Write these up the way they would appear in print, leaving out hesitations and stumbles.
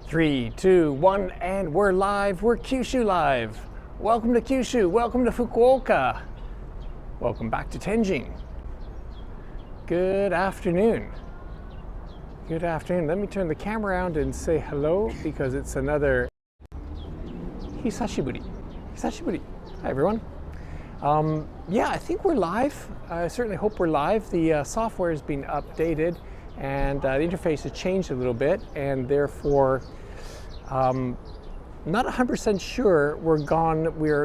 3, 2, 1, and we're live. We're Kyushu Live. Welcome to Kyushu. Welcome to Fukuoka. Welcome back to Tenjin. Good afternoon. Good afternoon. Let me turn the camera around and say hello because it's another Hisashiburi. Hisashiburi. Hi, everyone. Yeah, I think we're live. I certainly hope we're live. The software has been updated and the interface has changed a little bit, and therefore not 100% sure we're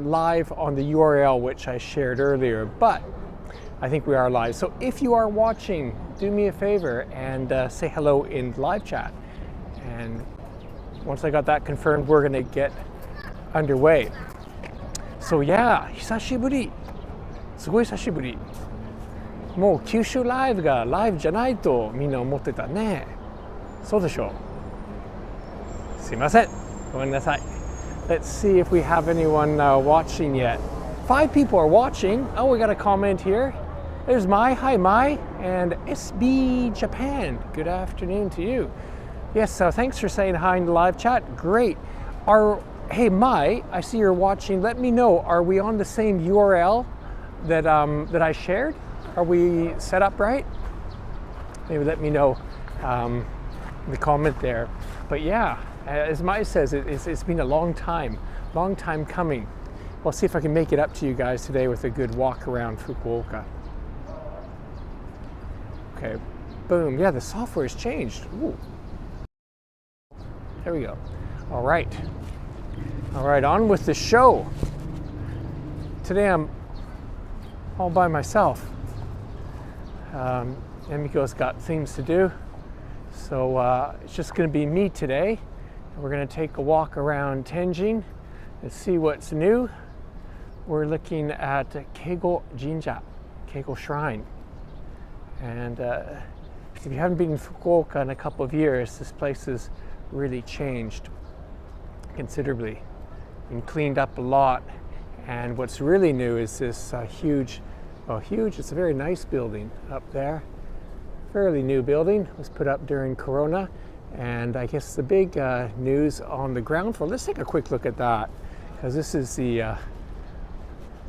live on the URL which I shared earlier, but I think we are live. So if you are watching, do me a favor and say hello in live chat. And once I got that confirmed, we're gonna get underway. So yeah, 久しぶり。すごい久しぶり。もう九州ライブがライブじゃないとみんな思ってたね。そうでしょう。すいません。ごめんなさい。Let's see if we have anyone watching yet. 5 people are watching. Oh, we got a comment here. There's Mai. Hi, Mai. And SB Japan. Good afternoon to you. Yes, thanks for saying hi in the live chat. Great. Hey, Mai, I see you're watching. Let me know, are we on the same URL that I shared? Are we set up right? Maybe let me know in the comment there. But yeah, as Mai says, it's been a long time coming. I'll see if I can make it up to you guys today with a good walk around Fukuoka. Okay, boom. Yeah, the software has changed. Ooh. There we go. All right, on with the show. Today I'm all by myself. Emiko's got things to do, so it's just going to be me today. We're going to take a walk around Tenjin and see what's new. We're looking at Keigo Jinja, Keigo Shrine. And if you haven't been in Fukuoka in a couple of years, this place has really changed considerably and cleaned up a lot. And what's really new is this huge, it's a very nice building up there. Fairly new building. It was put up during Corona. And I guess the big news on the ground floor, let's take a quick look at that, because this is the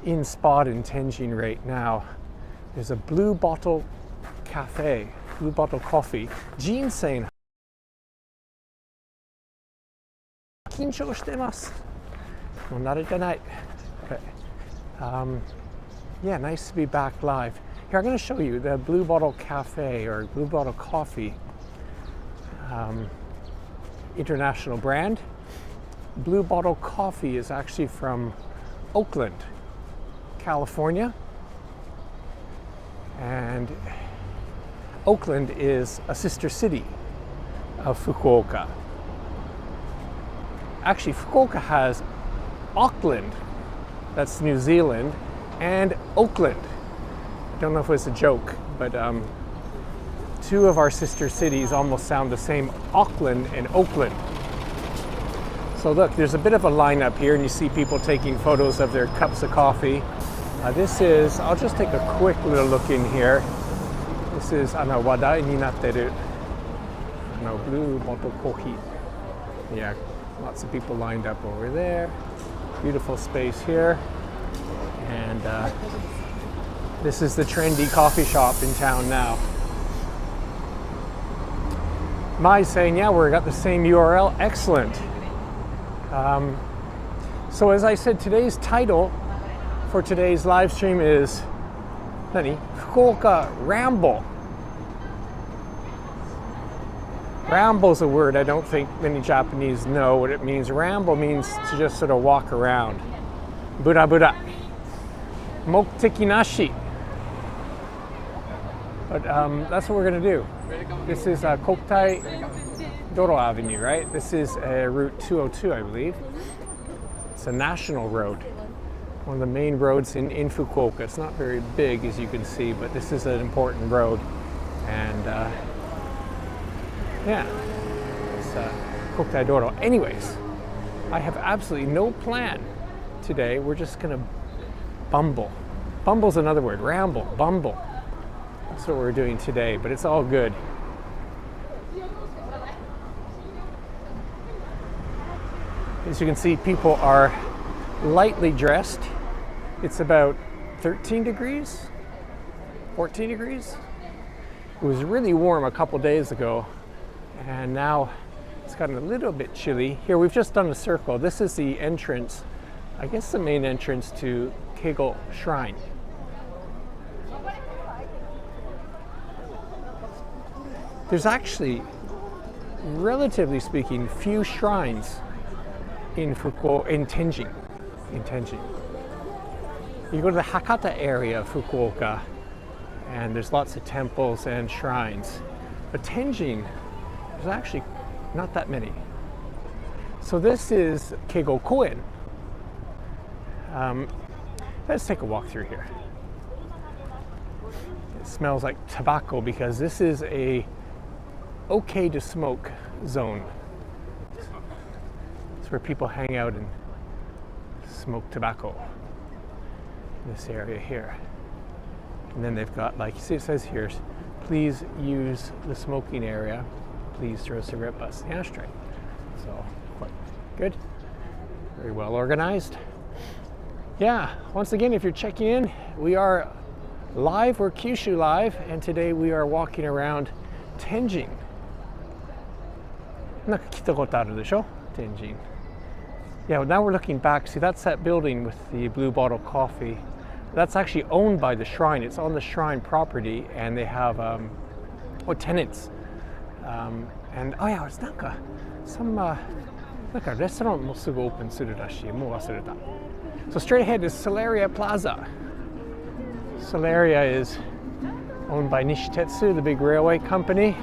in spot in Tenjin right now. There's a Blue Bottle Cafe, Blue Bottle Coffee. Jean saying, 緊張してます。もう慣れてない。Okay. Yeah, nice to be back live. Here, I'm going to show you the Blue Bottle Cafe or Blue Bottle Coffee. International brand. Blue Bottle Coffee is actually from Oakland, California. And Oakland is a sister city of Fukuoka. Actually, Fukuoka has Auckland, that's New Zealand, and Oakland. I don't know if it was a joke, but two of our sister cities almost sound the same, Auckland and Oakland. So look, there's a bit of a lineup here, and you see people taking photos of their cups of coffee. I'll just take a quick little look in here. This is wadai ni natteru Blue Bottle Coffee. Yeah, lots of people lined up over there. Beautiful space here. And this is the trendy coffee shop in town now. Mai's saying, yeah, we've got the same URL. Excellent. So as I said, today's title for today's live stream is Fukuoka Ramble. Ramble's a word I don't think many Japanese know what it means. Ramble means to just sort of walk around. Bura bura. Mokuteki nashi. But that's what we're going to do. This is Kokutai Doro Avenue, right? This is Route 202, I believe. It's a national road. One of the main roads in Fukuoka. It's not very big, as you can see, but this is an important road. And yeah, it's Kokutai Doro. Anyways, I have absolutely no plan today. We're just going to bumble. Bumble's another word. Ramble, bumble. That's what we're doing today, but it's all good. As you can see, people are lightly dressed. It's about 13 degrees, 14 degrees. It was really warm a couple days ago, and now it's gotten a little bit chilly. Here, we've just done a circle. This is the entrance, I guess the main entrance to Keigo Shrine. There's actually, relatively speaking, few shrines in Tenjin. You go to the Hakata area of Fukuoka, and there's lots of temples and shrines. But Tenjin, there's actually not that many. So this is Keigo Koen. Let's take a walk through here. It smells like tobacco because this is a okay to smoke zone. It's where people hang out and smoke tobacco. This area here. And then they've got, like, see, it says here, please use the smoking area. Please throw a cigarette butts in the ashtray. So, quite good. Very well organized. Yeah, once again, if you're checking in, we are live, we're Kyushu Live, and today we are walking around Tenjin. なんか来たことあるでしょ? Tenjin. Yeah, now we're looking back. See, that's that building with the blue bottle coffee. That's actually owned by the shrine. It's on the shrine property, and they have tenants. And oh yeah, it's なんか some なんかレストランもすぐオープンするらしい。もう忘れた。So straight ahead is Solaria Plaza. Solaria is owned by Nishitetsu, the big railway company.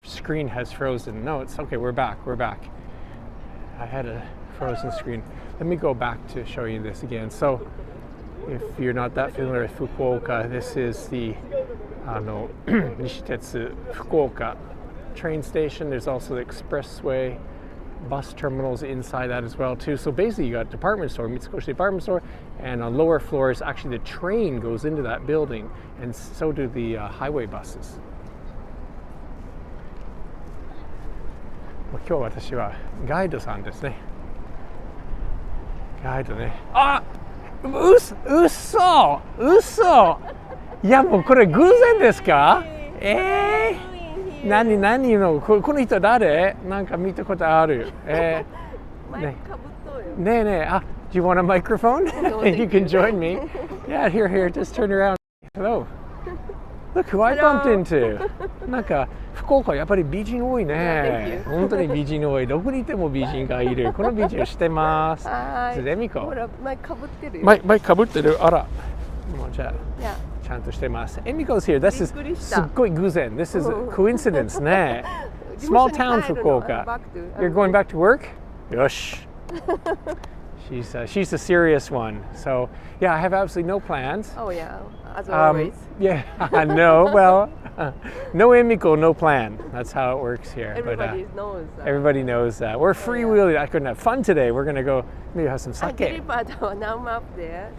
Screen has frozen. No, it's okay. We're back. I had a frozen screen. Let me go back to show you this again. So, if you're not that familiar with Fukuoka, this is the Nishitetsu Fukuoka train station. There's also the expressway, bus terminals inside that as well too. So basically, you got a department store, Mitsukoshi department store, and on lower floors, actually the train goes into that building, and so do the highway buses. 今日私はガイドさんですね。ガイドね。あ、嘘。いやもうこれ偶然ですか？何のこの人誰？なんか見たことある。ねえ。Do you want a microphone? You can join me. Yeah, here, just turn around. Hello. Look who I bumped into. なんか福岡やっぱり美人多いね。本当に美人多い。どこにいても美人がいる。この美人をしてます。ゼミコ。ほら前かぶってるよ。前かぶってる。あら。もうじゃあちゃんとしてます。エミコ is here. This is すっごい偶然。This is a coincidence ね。Small town Fukuoka. You're going back to work? よし。She's the serious one. So yeah, I have absolutely no plans. Oh yeah, as always. Yeah, no. Well, no Emiko, no plan. That's how it works here. Everybody knows that. Everybody knows that. We're freewheeling. I couldn't have fun today. We're gonna go maybe have some sake. Now map there.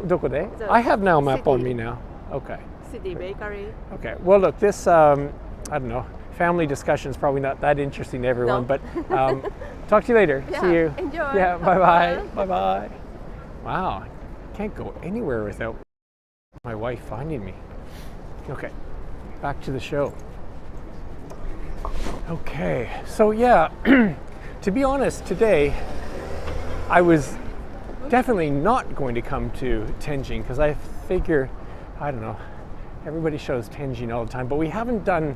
どこで? I have now map on me now. Okay. City bakery. Okay. Well, look, this I don't know. Family discussion is probably not that interesting to everyone, but talk to you later. Yeah, see you. Enjoy. Yeah, bye-bye. Wow, can't go anywhere without my wife finding me. Okay, back to the show. Okay, so yeah, to be honest, today I was definitely not going to come to Tenjin because I figure, I don't know, everybody shows Tenjin all the time, but we haven't done,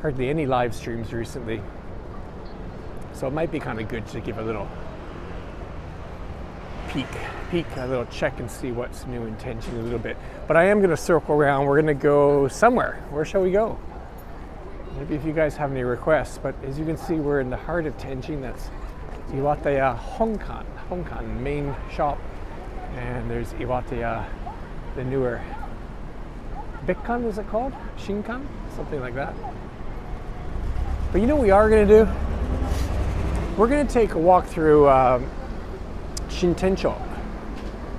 hardly any live streams recently. So it might be kind of good to give a little peek, a little check and see what's new in Tenjin a little bit. But I am going to circle around. We're going to go somewhere. Where shall we go? Maybe if you guys have any requests. But as you can see, we're in the heart of Tenjin. That's Iwataya Honkan main shop. And there's Iwataya, the newer Bikkan, is it called? Shinkan? Something like that. But you know what we are going to do? We're going to take a walk through Shintencho.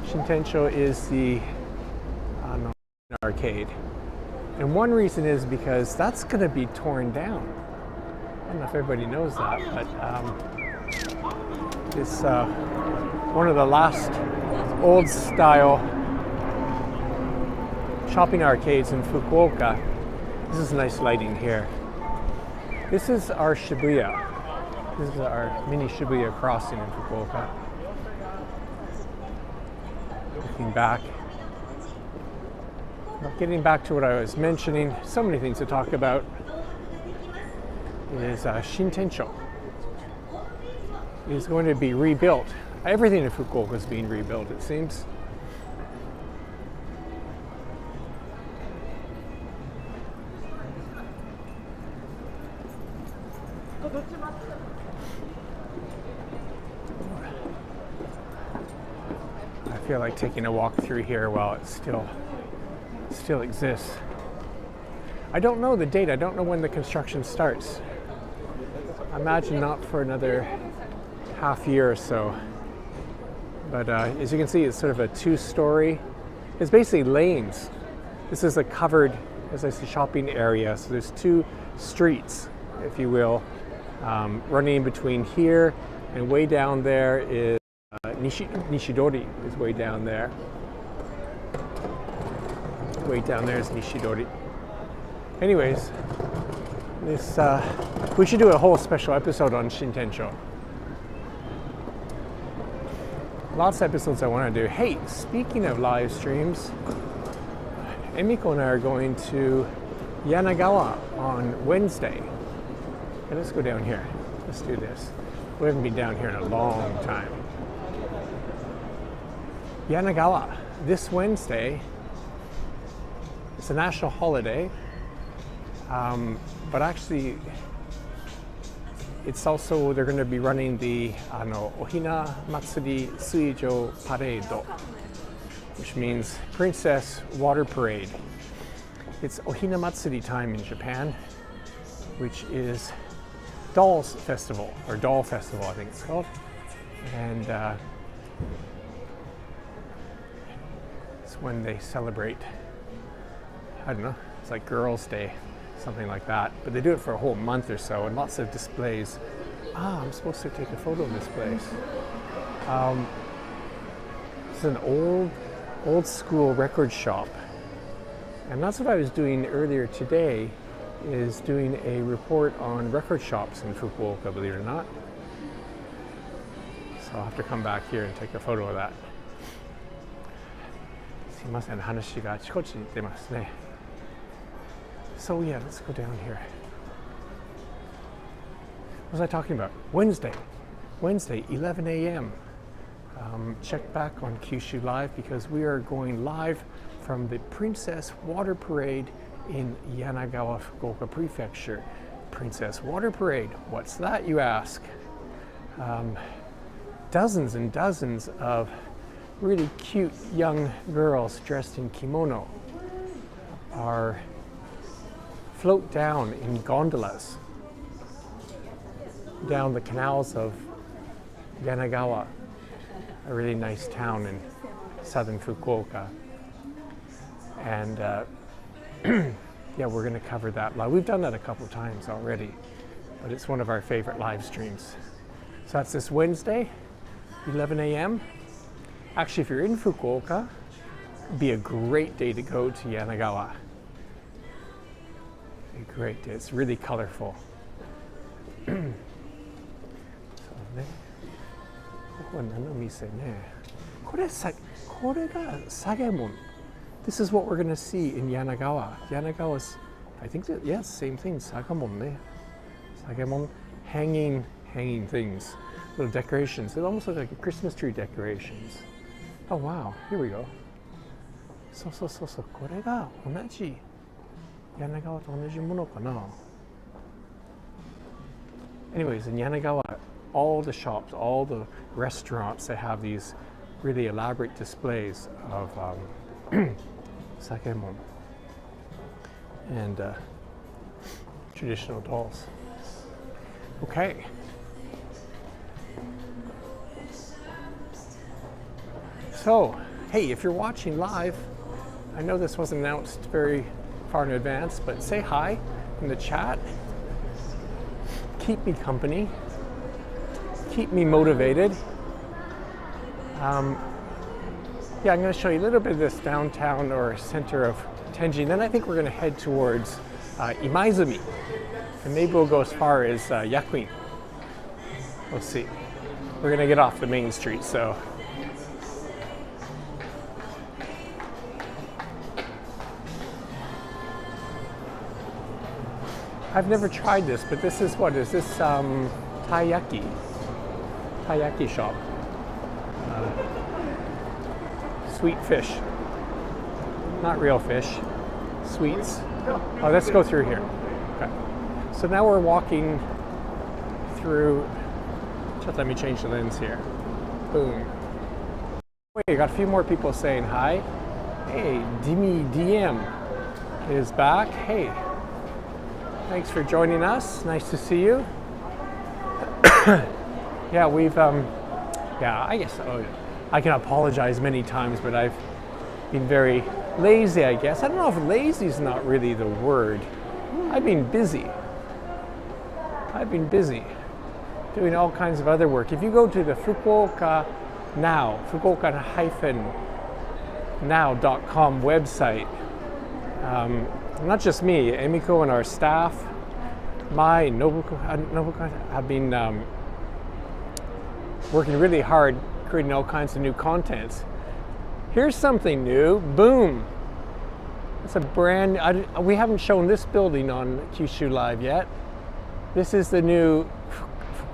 Shintencho is the arcade. And one reason is because that's going to be torn down. I don't know if everybody knows that, but it's one of the last old style shopping arcades in Fukuoka. This is nice lighting here. This is our Shibuya. This is our mini Shibuya crossing in Fukuoka. Looking back. But getting back to what I was mentioning, so many things to talk about, is Shintencho. It's going to be rebuilt. Everything in Fukuoka is being rebuilt, it seems. I feel like taking a walk through here while it still exists. I don't know the date. I don't know when the construction starts. I imagine not for another half year or so. But as you can see, it's sort of a two-story. It's basically lanes. This is a covered, as I say, shopping area. So there's two streets, if you will, running in between here, and way down there is Nishidori is way down there. Way down there is Nishidori. Anyways, this we should do a whole special episode on Shintencho. Lots of episodes I want to do. Hey, speaking of live streams, Emiko and I are going to Yanagawa on Wednesday. Okay, let's go down here. Let's do this. We haven't been down here in a long time. Yanagawa, this Wednesday, it's a national holiday, but actually it's also, they're going to be running the Ohina Matsuri Suijo Parade, which means Princess Water Parade. It's Ohina Matsuri time in Japan, which is Dolls Festival, or Doll Festival I think it's called. And it's when they celebrate, I don't know, it's like Girls' Day, something like that. But they do it for a whole month or so, and lots of displays. I'm supposed to take a photo of this place. It's an old school record shop. And that's what I was doing earlier today, is doing a report on record shops in Fukuoka, believe it or not. So I'll have to come back here and take a photo of that. すいません、話があちこちに出ますね。So yeah, let's go down here. What was I talking about? Wednesday, 11 a.m. Check back on Kyushu Live because we are going live from the Princess Water Parade in Yanagawa, Fukuoka Prefecture. Princess Water Parade, what's that, you ask? Dozens and dozens of really cute young girls dressed in kimono float down in gondolas down the canals of Yanagawa, a really nice town in southern Fukuoka. And yeah, we're going to cover that live. We've done that a couple of times already, but it's one of our favorite live streams. So that's this Wednesday, 11 a.m. Actually, if you're in Fukuoka, it'd be a great day to go to Yanagawa. A great day. It's really colorful. そうね。ここは何の店ね。これがサゲモン。This is what we're going to see in Yanagawa. Yanagawa's, I think that, yes, same thing, Sagamon ne. Sagamon, hanging things, little decorations. They almost look like a Christmas tree decorations. Oh wow, here we go. そう、これが同じ、Yanagawaと同じものかな。Anyways, in Yanagawa, all the shops, all the restaurants that have these really elaborate displays of sakemon and traditional dolls. Okay. So, hey, if you're watching live, I know this wasn't announced very far in advance, but say hi in the chat. Keep me company. Keep me motivated. Yeah, I'm going to show you a little bit of this downtown or center of Tenjin. Then I think we're going to head towards Imaizumi. And maybe we'll go as far as Yakuin. We'll see. We're going to get off the main street, so. I've never tried this, but this is what is this taiyaki shop. Sweet fish, not real fish, sweets. Oh, let's go through here. Okay. So now we're walking through. Just let me change the lens here. Boom. Wait, you got a few more people saying hi. Hey, Dimi DM is back. Hey. Thanks for joining us. Nice to see you. Yeah, we've, yeah, I guess I can apologize many times, but I've been very lazy, I guess. I don't know if lazy is not really the word. I've been busy. Doing all kinds of other work. If you go to the Fukuoka Now, Fukuoka-now.com website, not just me, Emiko and our staff, Nobuko have been working really hard creating all kinds of new contents. Here's something new. Boom! It's a brand. We haven't shown this building on Kyushu Live yet. This is the new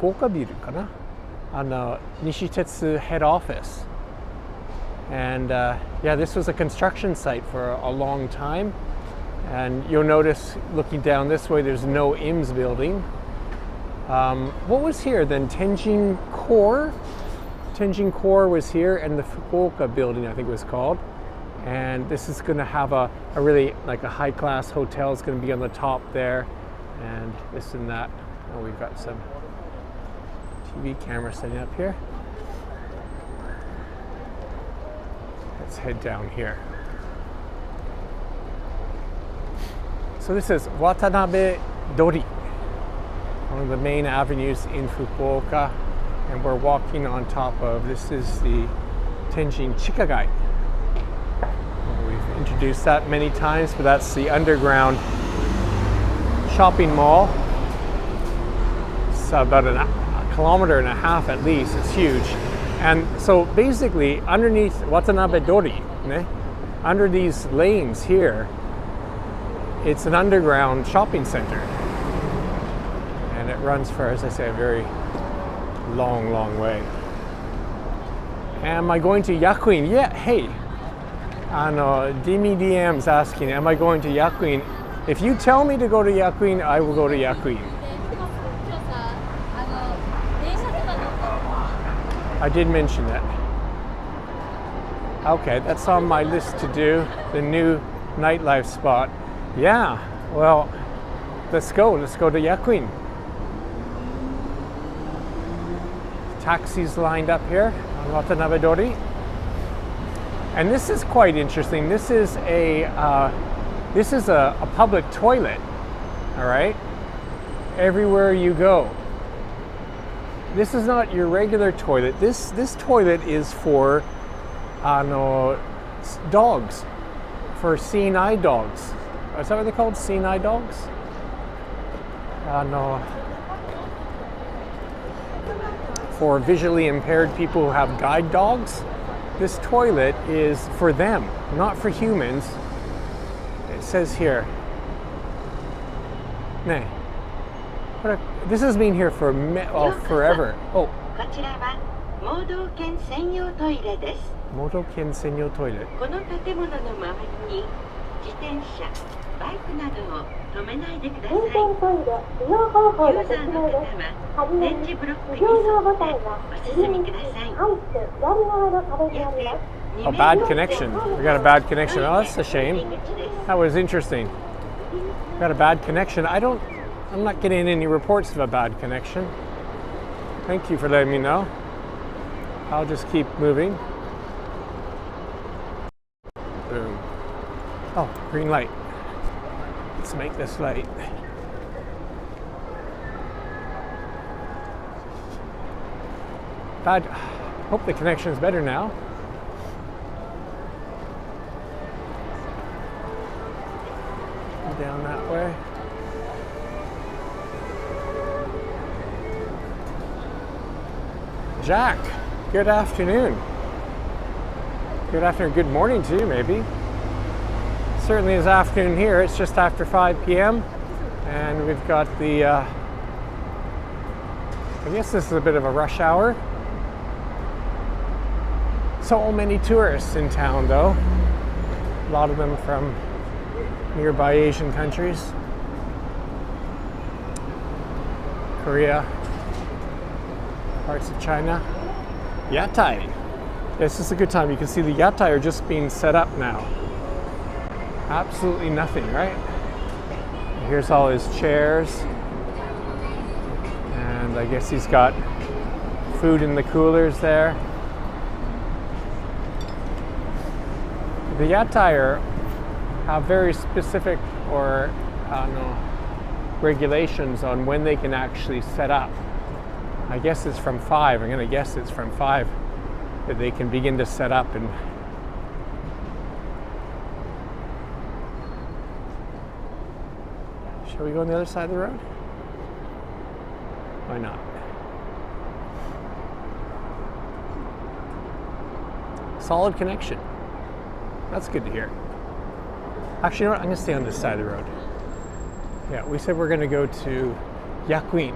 Fukuoka biru kana? Nishitetsu head office. And yeah, this was a construction site for a long time. And you'll notice looking down this way, there's no IMSS building. What was here then? Tenjin Core? Tenjin Core was here, and the Fukuoka building, I think it was called. And this is going to have a really, like a high-class hotel. It's going to be on the top there, and this and that. Oh, we've got some TV camera setting up here. Let's head down here. So this is Watanabe Dori, one of the main avenues in Fukuoka, and we're walking on top of, this is the Tenjin Chikagai. We've introduced that many times, but that's the underground shopping mall. It's about a kilometer and a half at least, it's huge. And so basically underneath Watanabe Dori, under these lanes here, it's an underground shopping center, and it runs for, as I say, a very long way. Am I going to Yakuin? Yeah, hey, Dimi DM's asking, am I going to Yakuin? If you tell me to go to Yakuin, I will go to Yakuin. I did mention that. Okay, that's on my list to do, the new nightlife spot. Yeah, well, let's go to Yakuin. Taxis lined up here on Watanabe Dori. And this is quite interesting. This is a public toilet, all right? Everywhere you go. This is not your regular toilet. This toilet is for dogs, for seeing eye dogs. Is that what they're called? Seeing eye dogs? No. For visually impaired people who have guide dogs, this toilet is for them, not for humans. It says here. Nay. This has been here for forever. Oh. こちらは盲導犬専用トイレです。盲導犬専用トイレ。この建物の周りに自転車、バイクなどを止めないでください。優先トイレ利用方法のユーザーの説明です。方ははじめに、点字ブロック非に沿常用ボタンってはお進みください。入って左側の壁にあります。 A bad connection. We got a bad connection. Oh, that's a shame. That was interesting. Got a bad connection. I'm not getting any reports of a bad connection. Thank you for letting me know. I'll just keep moving. Boom. Oh, green light. Let's make this light. Bad. Hope the connection is better now. Down that way. Jack, good afternoon. Good afternoon, good morning to you maybe. Certainly is afternoon here. It's just after 5 p.m. and we've got the, I guess this is a bit of a rush hour. So many tourists in town though. A lot of them from nearby Asian countries. Korea, parts of China. Yatai. This is a good time. You can see the yatai are just being set up now. Absolutely nothing, right? Here's all his chairs. And I guess he's got food in the coolers there. The yatai have very specific or regulations on when they can actually set up. I guess it's from 5. I'm going to guess it's from 5 that they can begin to set up. And shall we go on the other side of the road? Why not? Solid connection. That's good to hear. Actually, you know what? I'm going to stay on this side of the road. Yeah, we said we're going to go to Yakuin.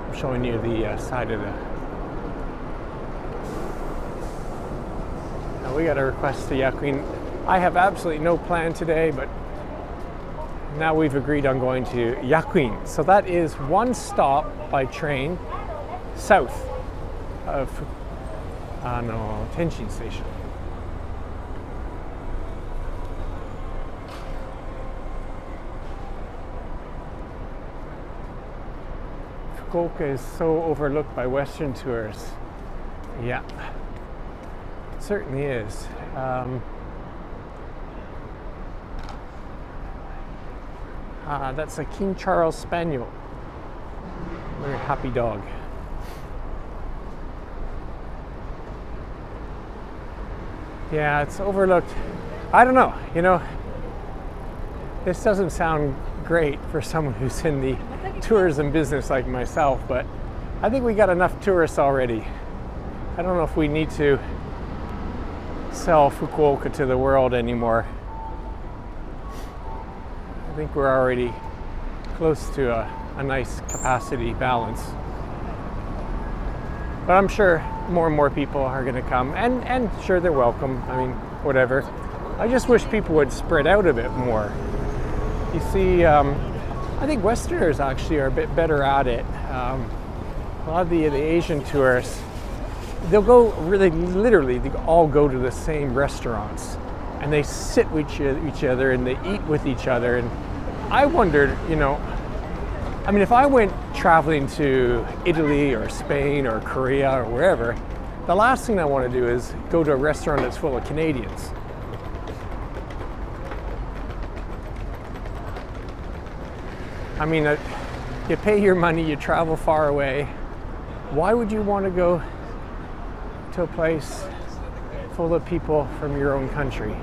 I'm showing you the side of the... Now we got a request to Yakuin. I have absolutely no plan today, but now we've agreed on going to Yakuin. So that is one stop by train south of Tenchin Station. Fukuoka is so overlooked by Western tourists. Yeah, it certainly is. That's a King Charles Spaniel. Very happy dog. Yeah, it's overlooked. I don't know, you know, this doesn't sound great for someone who's in the tourism business like myself, but I think we got enough tourists already. I don't know if we need to sell Fukuoka to the world anymore. I think we're already close to a nice capacity balance. But I'm sure more and more people are going to come, and sure, they're welcome. I mean, whatever. I just wish people would spread out a bit more. You see, I think Westerners actually are a bit better at it. A lot of the Asian tourists, they'll go really, literally, they all go to the same restaurants, and they sit with each other and they eat with each other. And I wondered, you know, I mean, if I went traveling to Italy or Spain or Korea or wherever, the last thing I want to do is go to a restaurant that's full of Canadians. I mean, you pay your money, you travel far away. Why would you want to go to a place full of people from your own country?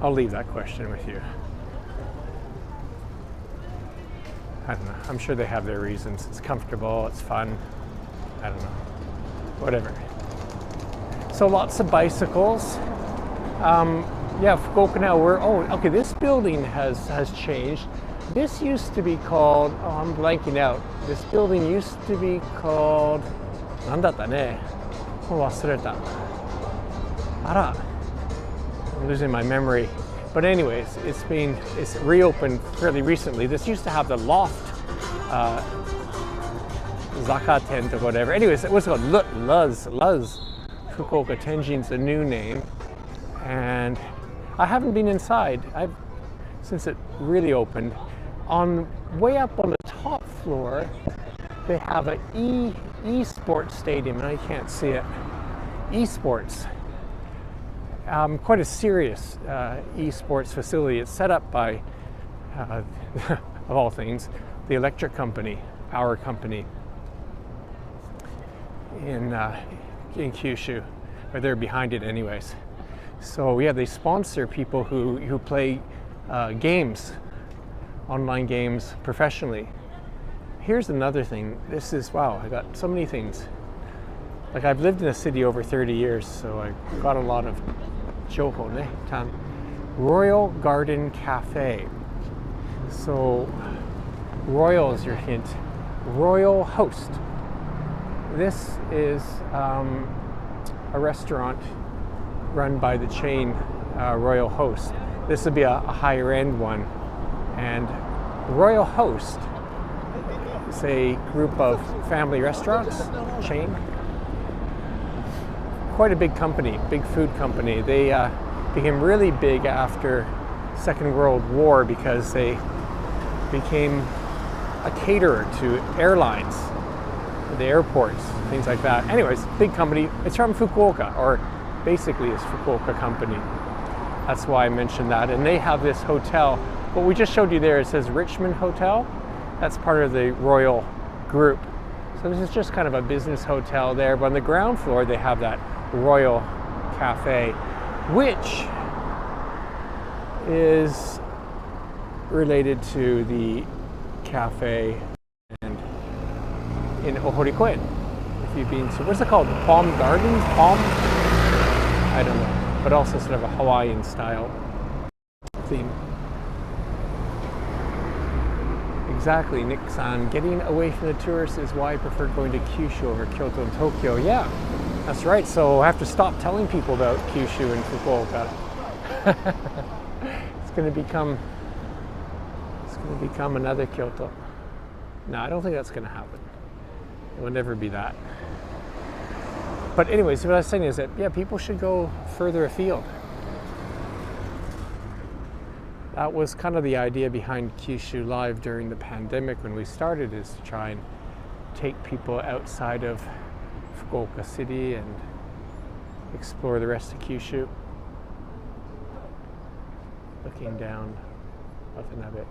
I'll leave that question with you. I don't know. I'm sure they have their reasons. It's comfortable, it's fun. I don't know. Whatever. So lots of bicycles. Yeah, Fukuoka now, okay, this building has changed. This used to be called, I'm blanking out. This building used to be called, なんだったね。もう忘れた。Ara. I'm losing my memory. But anyways, it's reopened fairly recently. This used to have the loft, Zaka tent or whatever. Anyways, it was called Luz Fukuoka Tenjin's the new name. And I haven't been inside since it really opened. Way up on the top floor, they have an esports stadium, and I can't see it. Esports. Quite a serious esports facility. It's set up by, of all things, the electric company, power company in Kyushu, or they're behind it anyways. So yeah, they sponsor people who play games, online games professionally. Here's another thing. This is, wow, I got so many things. Like, I've lived in a city over 30 years, so I got a lot of Joho ne tan. Royal Garden Cafe. So royal is your hint. Royal Host. This is a restaurant run by the chain Royal Host. This would be a higher end one. And Royal Host is a group of family restaurants chain. Quite a big company, big food company. They became really big after Second World War because they became a caterer to airlines, the airports, things like that. Anyways, big company. It's from Fukuoka, or basically it's Fukuoka company. That's why I mentioned that. And they have this hotel. What we just showed you there, it says Richmond Hotel. That's part of the Royal Group. So this is just kind of a business hotel there. But on the ground floor, they have that Royal Cafe, which is related to the cafe and in Ohorikoen. If you've been to, what's it called? Palm Gardens? I don't know. But also sort of a Hawaiian style theme. Exactly, Nick-san. Getting away from the tourists is why I prefer going to Kyushu over Kyoto and Tokyo. Yeah. That's right, so I have to stop telling people about Kyushu and Fukuoka. It's going to become another Kyoto. No, I don't think that's going to happen. It will never be that. But anyways, what I was saying is that, yeah, people should go further afield. That was kind of the idea behind Kyushu Live during the pandemic when we started, is to try and take people outside of Fukuoka City and explore the rest of Kyushu. Looking down Watanabe.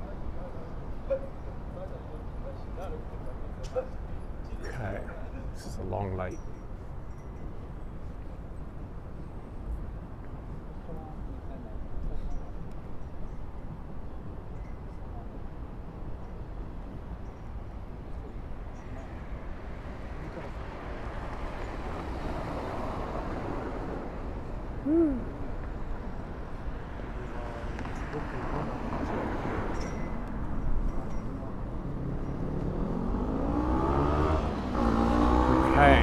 Okay, this is a long light. Okay,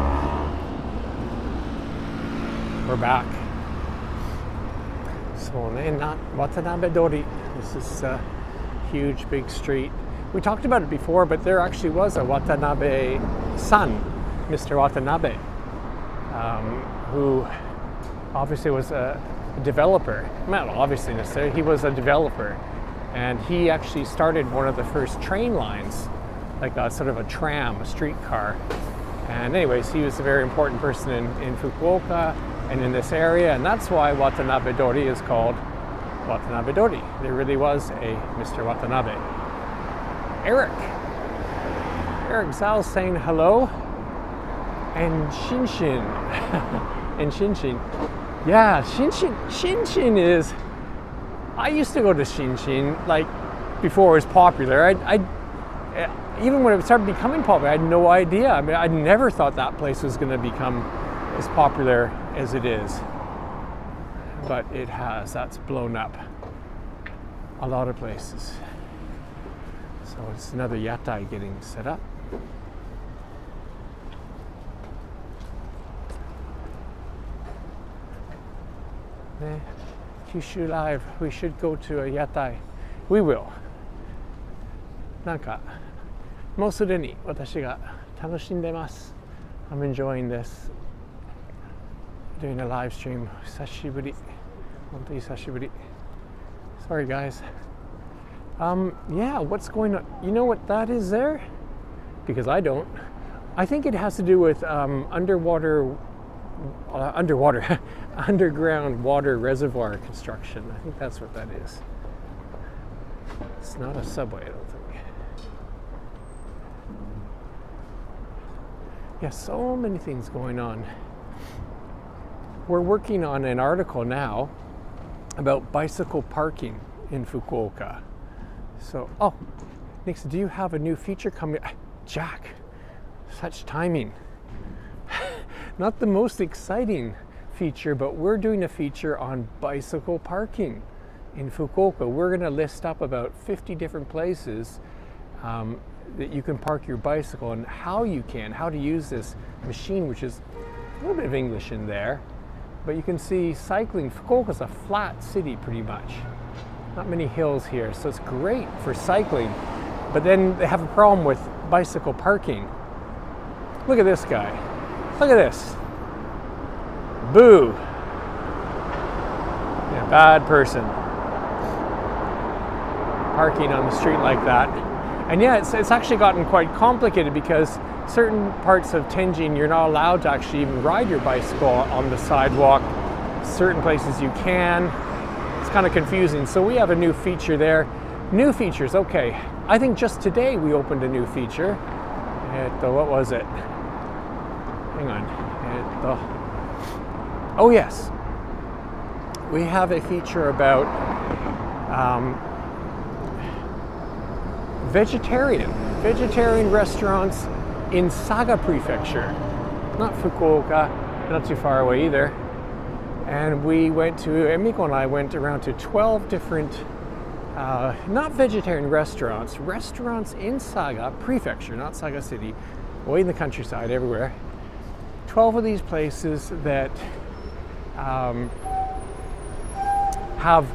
we're back. So, not Watanabe Dori. This is a huge, big street. We talked about it before, but there actually was a Watanabe-san, Mr. Watanabe, who obviously was a developer. Not obviously necessarily, he was a developer. And he actually started one of the first train lines, like a sort of a tram, a streetcar. And anyways, he was a very important person in Fukuoka and in this area, and that's why Watanabe Dori is called Watanabe Dori. There really was a Mr. Watanabe. Eric Zhao's saying hello. And Shinshin. And Shinshin. Yeah, Shinshin is, I used to go to Shinshin, like, before it was popular. Even when it started becoming popular, I had no idea. I mean, I never thought that place was going to become as popular as it is. But it has. That's blown up a lot of places. So it's another yatai getting set up. ね、九州 Live, we should go to a 屋台 We will なんかもうすでに私が楽しんでます I'm enjoying this doing a live stream 久しぶり本当に久しぶり Sorry guys yeah, what's going on? You know what that is there? Because I don't. I think it has to do with underground water reservoir construction. I think that's what that is. It's not a subway, I don't think. Yeah, so many things going on. We're working on an article now about bicycle parking in Fukuoka. So, Nix, do you have a new feature coming? Jack, such timing. Not the most exciting feature, but we're doing a feature on bicycle parking in Fukuoka. We're going to list up about 50 different places that you can park your bicycle and how to use this machine, which is a little bit of English in there. But you can see cycling. Fukuoka's a flat city pretty much. Not many hills here, so it's great for cycling. But then they have a problem with bicycle parking. Look at this guy. Look at this. Boo. Yeah, bad person. Parking on the street like that. And yeah, it's actually gotten quite complicated because certain parts of Tenjin you're not allowed to actually even ride your bicycle on the sidewalk. Certain places you can. It's kind of confusing. So we have a new feature there. New features, okay. I think just today we opened a new feature. What was it? Hang on. Oh yes. We have a feature about vegetarian restaurants in Saga Prefecture. Not Fukuoka, not too far away either. And we went to, Emiko and I went around to 12 different, not vegetarian restaurants in Saga Prefecture, not Saga City, way in the countryside everywhere. 12 of these places that have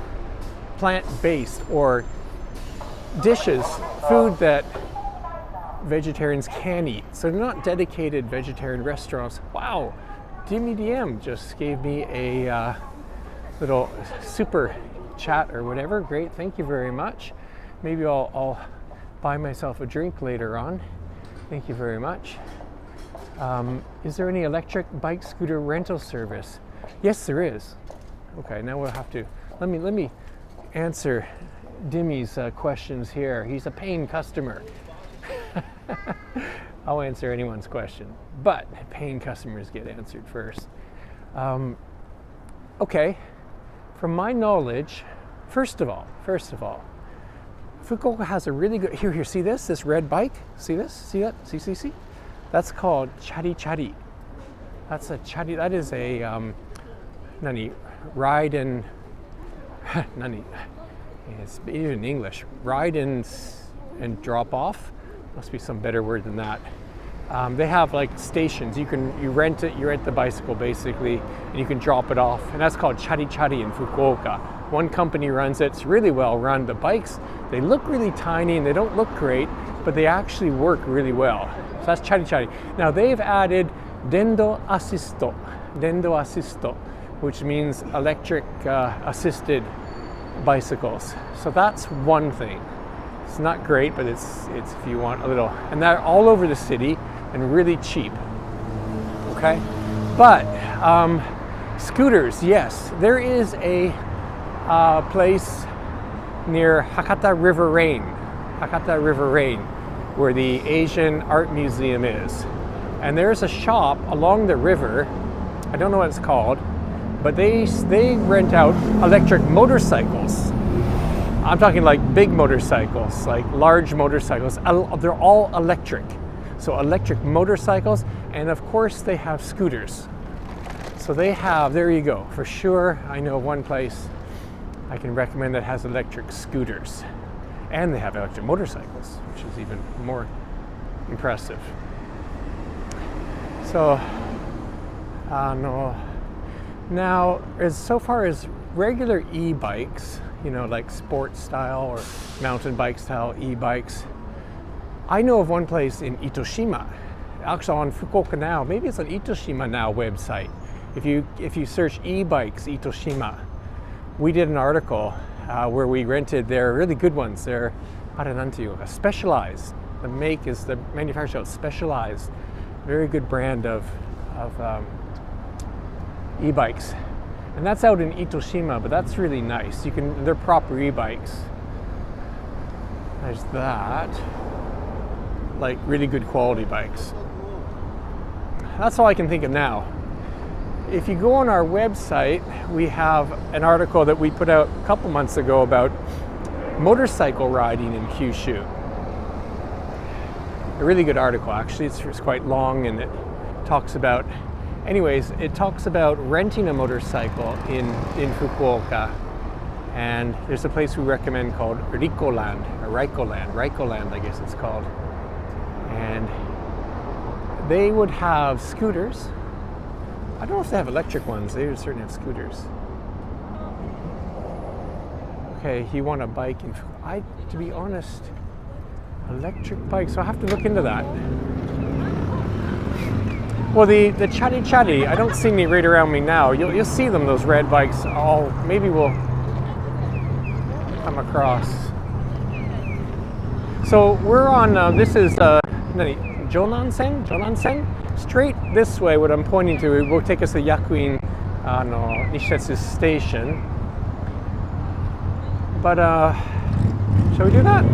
plant-based or dishes, food that vegetarians can eat. So they're not dedicated vegetarian restaurants. Wow, Dimmy DM just gave me a little super chat or whatever. Great, thank you very much. Maybe I'll buy myself a drink later on. Thank you very much. Is there any electric bike scooter rental service? Yes, there is. Okay, now we'll have to, let me answer Dimmy's questions here. He's a paying customer. I'll answer anyone's question, but paying customers get answered first. Okay, from my knowledge, first of all, Fukuoka has a really good, here, see this red bike? See this? See that? See? That's called chari chari. That's a chari, that is a, ride and, it's even in English, ride and drop off. Must be some better word than that. They have like stations. You rent it. You rent the bicycle basically, and you can drop it off. And that's called chari chari in Fukuoka. One company runs it. It's really well run. The bikes, they look really tiny and they don't look great, but they actually work really well. So that's chari chari. Now they've added dendo assisto, which means electric assisted bicycles. So that's one thing. It's not great, but it's if you want a little, and they're all over the city and really cheap. Okay, but scooters, yes, there is a place near Hakata River Rain, where the Asian Art Museum is, and there's a shop along the river. I don't know what it's called, but they rent out electric motorcycles. I'm talking like big motorcycles, like large motorcycles. They're all electric. So electric motorcycles, and of course they have scooters. So they have, there you go. For sure, I know one place I can recommend that has electric scooters. And they have electric motorcycles, which is even more impressive. So, now, as far as regular e-bikes, you know, like sports style or mountain bike style e-bikes, I know of one place in Itoshima, actually on Fukuoka Now, maybe it's on Itoshima Now website. If you search e-bikes Itoshima, we did an article where we rented their really good ones. They're Specialized. The manufacturer is Specialized. Very good brand of e-bikes. And that's out in Itoshima, but that's really nice. They're proper e-bikes. There's that. Like really good quality bikes. That's all I can think of now. If you go on our website, we have an article that we put out a couple months ago about motorcycle riding in Kyushu. A really good article, actually. It's quite long, and it talks about renting a motorcycle in Fukuoka. And there's a place we recommend called Rikoland, or Rikoland, I guess it's called. And they would have scooters. I don't know if they have electric ones. They would certainly have scooters. Okay, you want a bike? To be honest, electric bike. So I have to look into that. Well, the chatty, I don't see any right around me now. You'll see them, those red bikes. Maybe we'll come across. So we're on. This is Jonansen. Straight this way, what I'm pointing to, will take us to Yakuin Nishitetsu station. But shall we do that?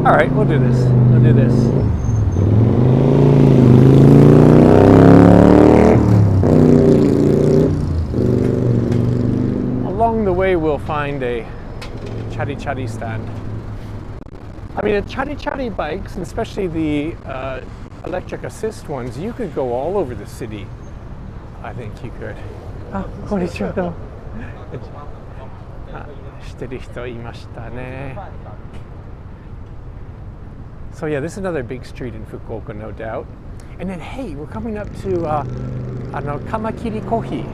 All right, we'll do this. Along the way, we'll find a chatty stand. I mean, the chatty bikes, and especially the electric assist ones, you could go all over the city. I think you could. Ah, konnichiwa. してる人いましたね. So yeah, this is another big street in Fukuoka, no doubt. And then, hey, we're coming up to Kamakiri Kohi.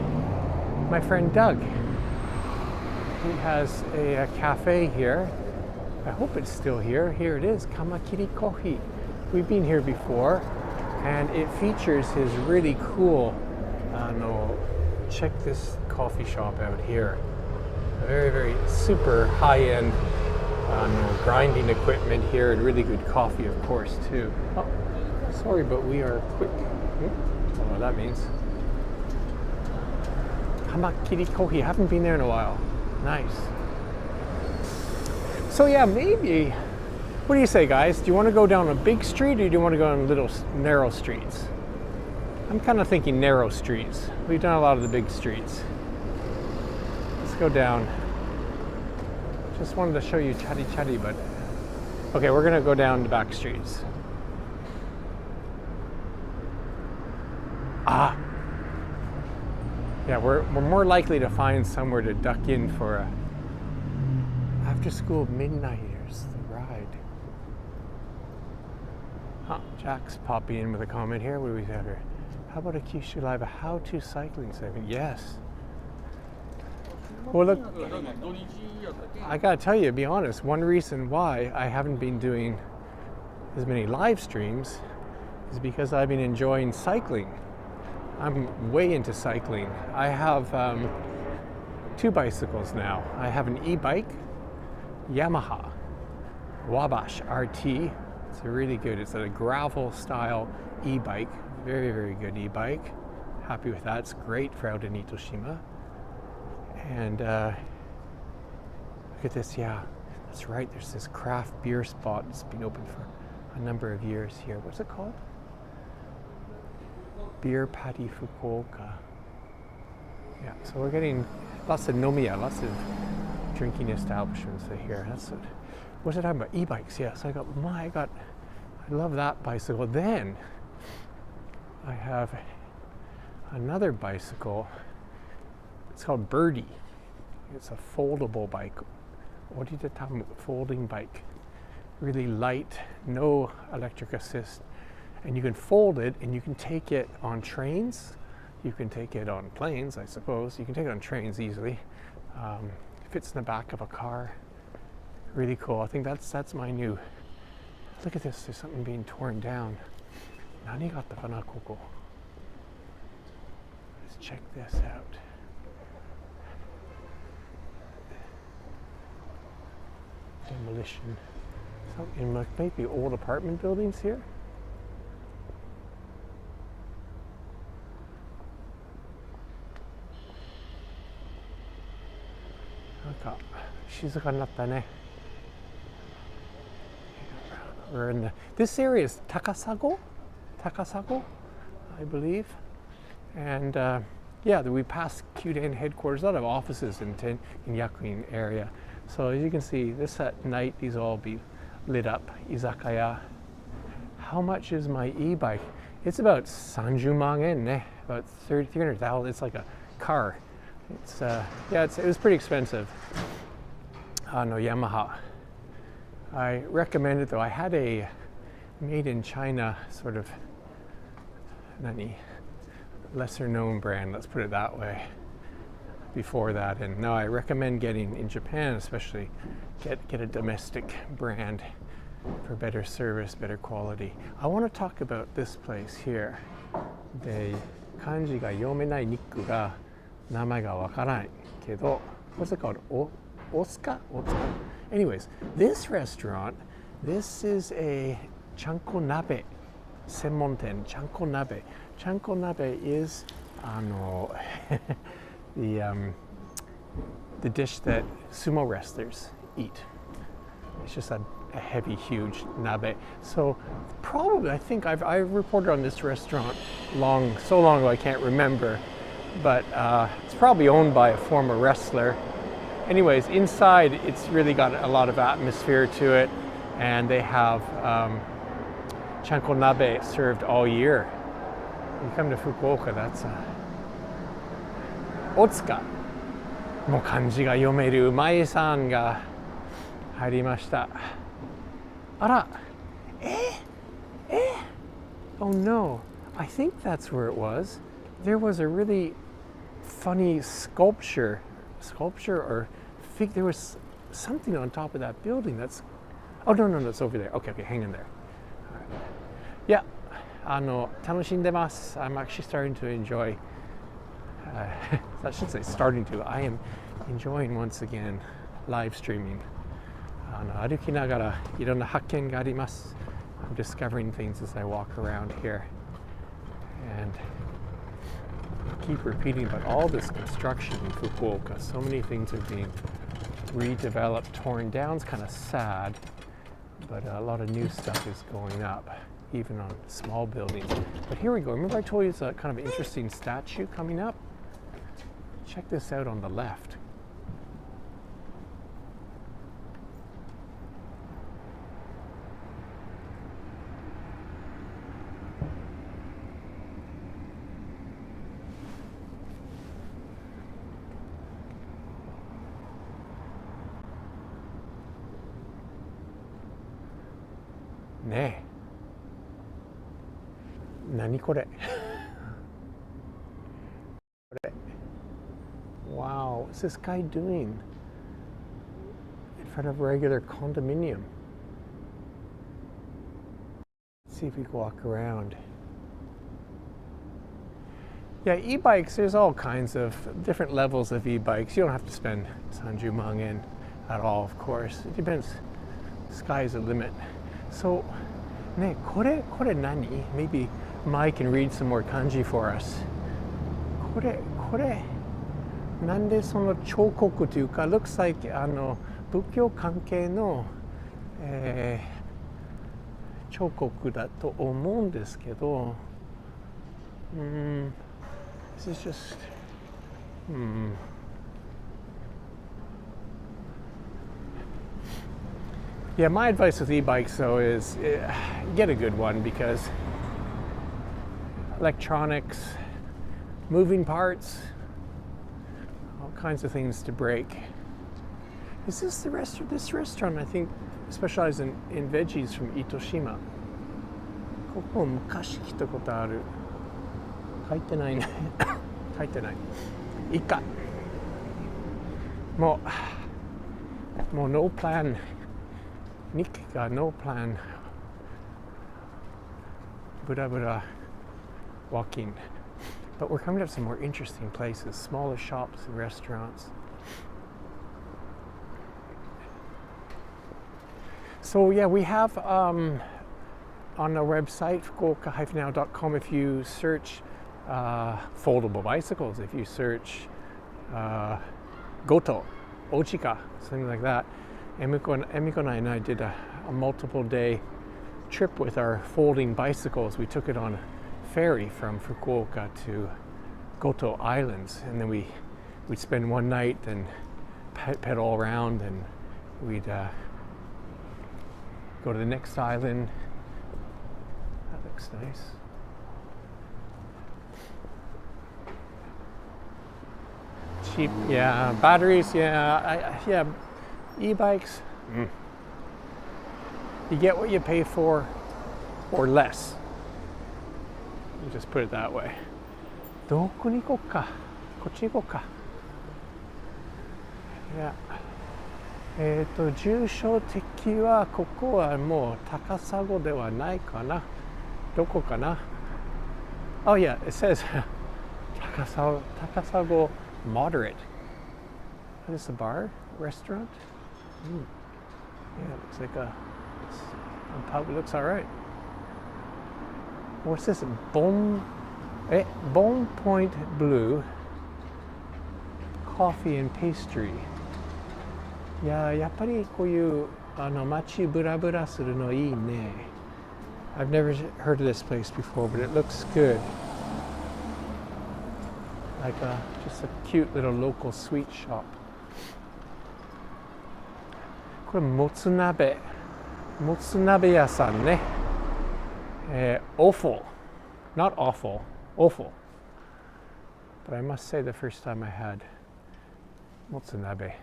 My friend Doug, he has a cafe here. I hope it's still here. Here it is, Kamakiri Kohi. We've been here before, and it features his really cool, check this coffee shop out here. Very, very super high-end grinding equipment here, and really good coffee, of course, too. Oh, sorry, but we are quick. I don't know what that means. Kamakiri Kohi, haven't been there in a while. Nice. So yeah, maybe, what do you say, guys? Do you want to go down a big street, or do you want to go on little narrow streets? I'm kind of thinking narrow streets. We've done a lot of the big streets. Let's go down. Just wanted to show you chatty, but okay, we're gonna go down the back streets. Yeah, we're more likely to find somewhere to duck in for a after school midnighters ride. Jack's popping in with a comment here. What do we have here? How about a Kyushu Live, a how-to cycling segment? Yes. Well, look, I gotta tell you, to be honest, one reason why I haven't been doing as many live streams is because I've been enjoying cycling. I'm way into cycling. I have 2 bicycles now. I have an e-bike, Yamaha Wabash RT. It's really good. It's a gravel style e-bike. Very, very good e-bike. Happy with that. It's great for out in Itoshima. And look at this, yeah, that's right. There's this craft beer spot that's been open for a number of years here. What's it called? Beer Patty Fukuoka. Yeah, so we're getting lots of nomiya, lots of drinking establishments here. That's it. What's it talking about? E-bikes, yeah. So I love that bicycle. Then I have another bicycle. It's called Birdie. It's a foldable bike. What did you tell me? Folding bike. Really light, no electric assist. And you can fold it, and you can take it on trains. You can take it on planes, I suppose. You can take it on trains easily. Fits in the back of a car. Really cool. I think that's my new. Look at this. There's something being torn down. Nani gatta kana koko? Let's check this out. Demolition. Something like maybe old apartment buildings here. なんか静かになったね。We're in this area is Takasago, I believe, and yeah, we passed Kyuden headquarters. A lot of offices in Yakuin area. So as you can see, this at night these all be lit up. Izakaya. How much is my e-bike? It's about 30万円ね. About 300,000. It's like a car. It's yeah, it was pretty expensive. No Yamaha. I recommend it though. I had a made in China sort of lesser known brand, let's put it that way, before that, and now I recommend getting in Japan especially get a domestic brand for better service, better quality. I want to talk about this place here. The kanji ga yomenai nikku ga namae ga wakaranai kedo, what's it called? Otsuka? Anyways, this restaurant, this is a chanko nabe senmonten. Chanko nabe. Chanko nabe is the dish that sumo wrestlers eat. It's just a heavy, huge nabe. So probably, I think I've reported on this restaurant so long ago I can't remember, but it's probably owned by a former wrestler. Anyways, inside it's really got a lot of atmosphere to it, and they have chanko nabe served all year. You come to Fukuoka, that's Otsuka. もう漢字が読めるうまいさんが入りました。あら、Oh no, I think that's where it was. There was a really funny sculpture or there was something on top of that building that's, oh no, it's over there. Okay, hang in there. All right. Yeah, 楽しんでます. I'm actually starting to enjoy, I should say starting to, I am enjoying once again live streaming. 歩きながらいろんな発見があります. I'm discovering things as I walk around here. And I keep repeating about all this construction in Fukuoka. So many things are being redeveloped, torn down. It's kind of sad, but a lot of new stuff is going up, even on small buildings. But here we go. Remember I told you it's a kind of interesting statue coming up? Check this out on the left. Ne. Nani kore? Wow, what's this guy doing in front of a regular condominium? Let's see if we can walk around. Yeah, e-bikes, there's all kinds of different levels of e-bikes. You don't have to spend 30万円 at all, of course. It depends. Sky's the limit. So, ne, kore nani? Maybe Mai can read some more kanji for us. Kore, nande sono chokoku to yuka, looks like Bukkyo kankei no chokoku da to omou desu kedo. This is just Yeah, my advice with e-bikes though is get a good one, because electronics, moving parts, all kinds of things to break. Is this the restaurant? This restaurant, I think, specializes in veggies from Itoshima. ここ昔来たことある。書いてないね。書いてない。いいか。もうno plan. Nick got no plan. Bura bura walking. But we're coming up some more interesting places, smaller shops and restaurants. So yeah, we have on our website, fukuoka-now.com, if you search foldable bicycles, if you search Goto, Ochika, something like that. Emiko and I did a multiple day trip with our folding bicycles. We took it on a ferry from Fukuoka to Goto Islands, and then we'd spend one night and pedal around, and we'd go to the next island. That looks nice. Cheap, yeah. Batteries, yeah. E-bikes, you get what you pay for, or less. You just put it that way. どこに行こうか。こっち行こうか。いや。住所的はここはもう高砂ではないかな。どこかな。Oh yeah, it says 高砂 moderate. Is this a bar, restaurant? Yeah, it looks like a pub. It looks all right. What's this? Bon Point Blue Coffee and Pastry. いや、やっぱりこういう街ブラブラするのいいね。I've never heard of this place before, but it looks good. Like just a cute little local sweet shop. これもつ鍋屋さんね。Awful, not awful, awful. But I must say, the first time I had motsunabe,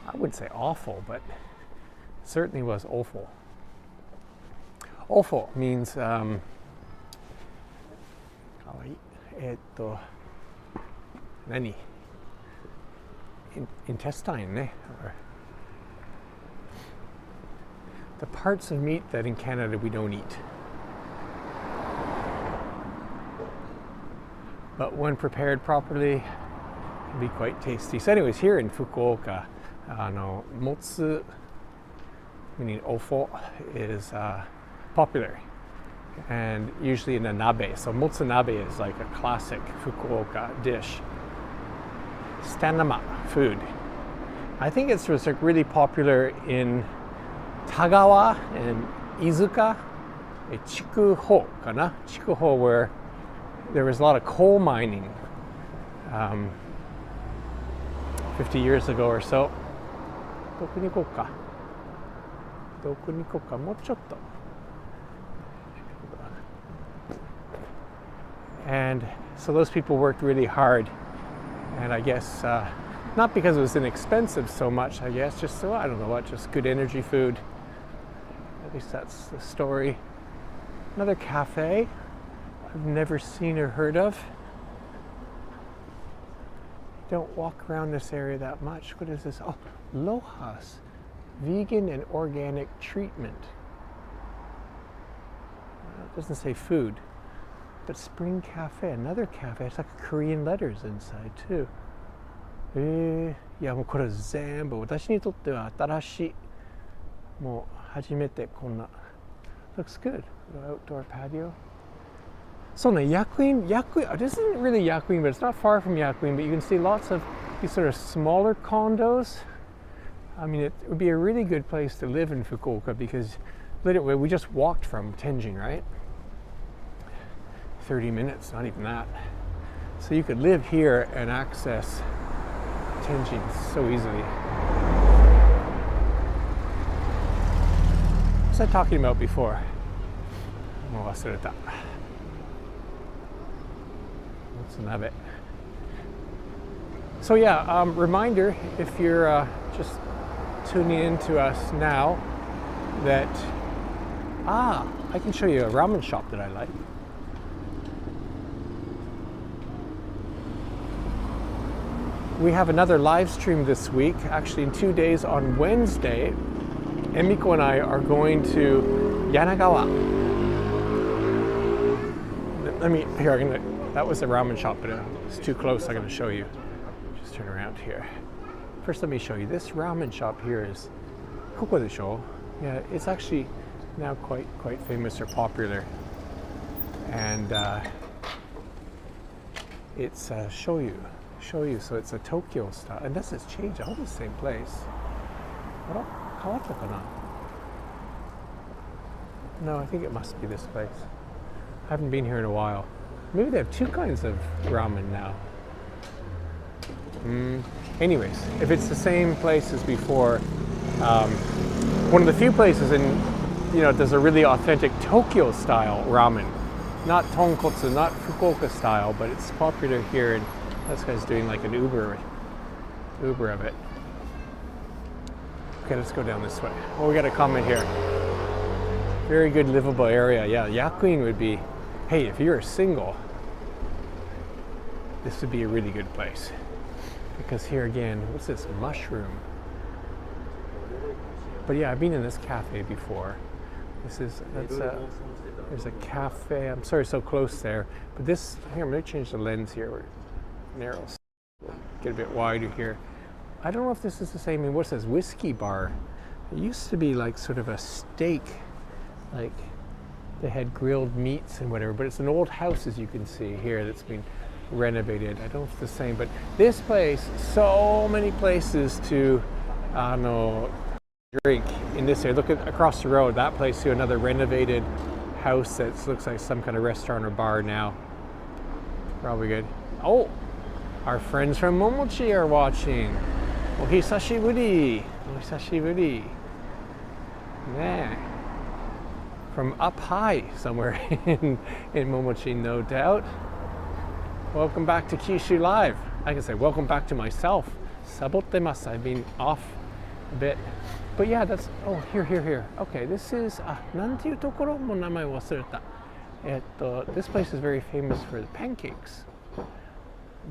I wouldn't say awful, but certainly was awful. Awful means intestine, ne? Or the parts of meat that in Canada we don't eat. But when prepared properly, can be quite tasty. So anyways, here in Fukuoka, motsu, meaning offo, is popular, and usually in a nabe. So motsunabe is like a classic Fukuoka dish. Stanama food. I think it's like really popular in Tagawa and Izuka, Chikuho, kana? Chikuho, where there was a lot of coal mining 50 years ago or so. どこに行こうか。どこに行こうか。もうちょっと。And so those people worked really hard, and I guess not because it was inexpensive so much, I guess, just so, I don't know what, just good energy food. At least that's the story. Another cafe I've never seen or heard of. Don't walk around this area that much. What is this? Oh, Lohas, vegan and organic treatment. It doesn't say food, but Spring Cafe, another cafe. It's like Korean letters inside too. いやもうこれ全部私にとっては新しい。もう初めてこんな。Looks good. Outdoor patio. So Yakuin, this isn't really Yakuin, but it's not far from Yakuin, but you can see lots of these sort of smaller condos. I mean, it would be a really good place to live in Fukuoka because literally we just walked from Tenjin, right? 30 minutes, not even that. So you could live here and access Tenjin so easily. What was I talking about before? もう忘れた。So yeah, reminder, if you're just tuning in to us now, that I can show you a ramen shop that I like. we have another live stream this week, actually in 2 days on Wednesday. Emiko and I are going to Yanagawa. That was a ramen shop, but it's too close, I'm gonna show you. Just turn around here. First, let me show you. This ramen shop here is Koko desho. Yeah, it's actually now quite famous or popular. And it's shoyu, so it's a Tokyo style. Unless it's changed, I hope it's the same place. No, I think it must be this place. I haven't been here in a while. Maybe they have two kinds of ramen now. Anyways, if it's the same place as before, one of the few places there's a really authentic Tokyo style ramen. Not tonkotsu, not Fukuoka style, but it's popular here, and this guy's doing like an Uber of it. Okay, let's go down this way. Oh, we got a comment here. Very good livable area. Yeah, Yakuin would be, hey, if you're single, this would be a really good place. Because here again, what's this, mushroom? But yeah, I've been in this cafe before. There's a cafe. I'm sorry, so close there. But this, here, I'm gonna change the lens here. We're narrow. Get a bit wider here. I don't know if this is the same. I mean, what's this, whiskey bar? It used to be like sort of a steak, like they had grilled meats and whatever, but it's an old house, as you can see here, that's been renovated. I don't know if it's the same, but this place, so many places to, drink in this area. Look at across the road, that place to another renovated house that looks like some kind of restaurant or bar now. Probably good. Oh, our friends from Momochi are watching. Ohisashiburi. Ohisashiburi. Yeah. From up high somewhere in Momochi, no doubt. Welcome back to Kyushu Live. I can say welcome back to myself. Sabotemasu. I've been off a bit. But yeah, that's, oh, here. Okay, this is, nantiyu tokoro mo namae wasureta. This place is very famous for the pancakes.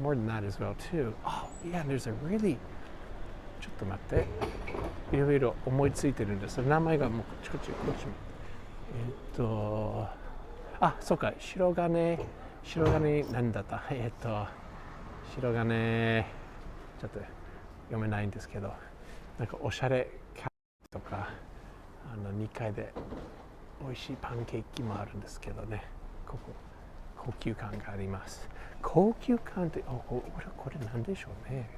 More than that as well, too. Oh, yeah, and there's a really, ちょっと待って。いろいろ思いついてるんです。名前がもうこっちも。そうか、白金なんだった。白金、ちょっと読めないんですけど、なんかおしゃれカフェとか、2階で美味しいパンケーキもあるんですけどね、ここ高級感があります。高級感って、これなんでしょうね。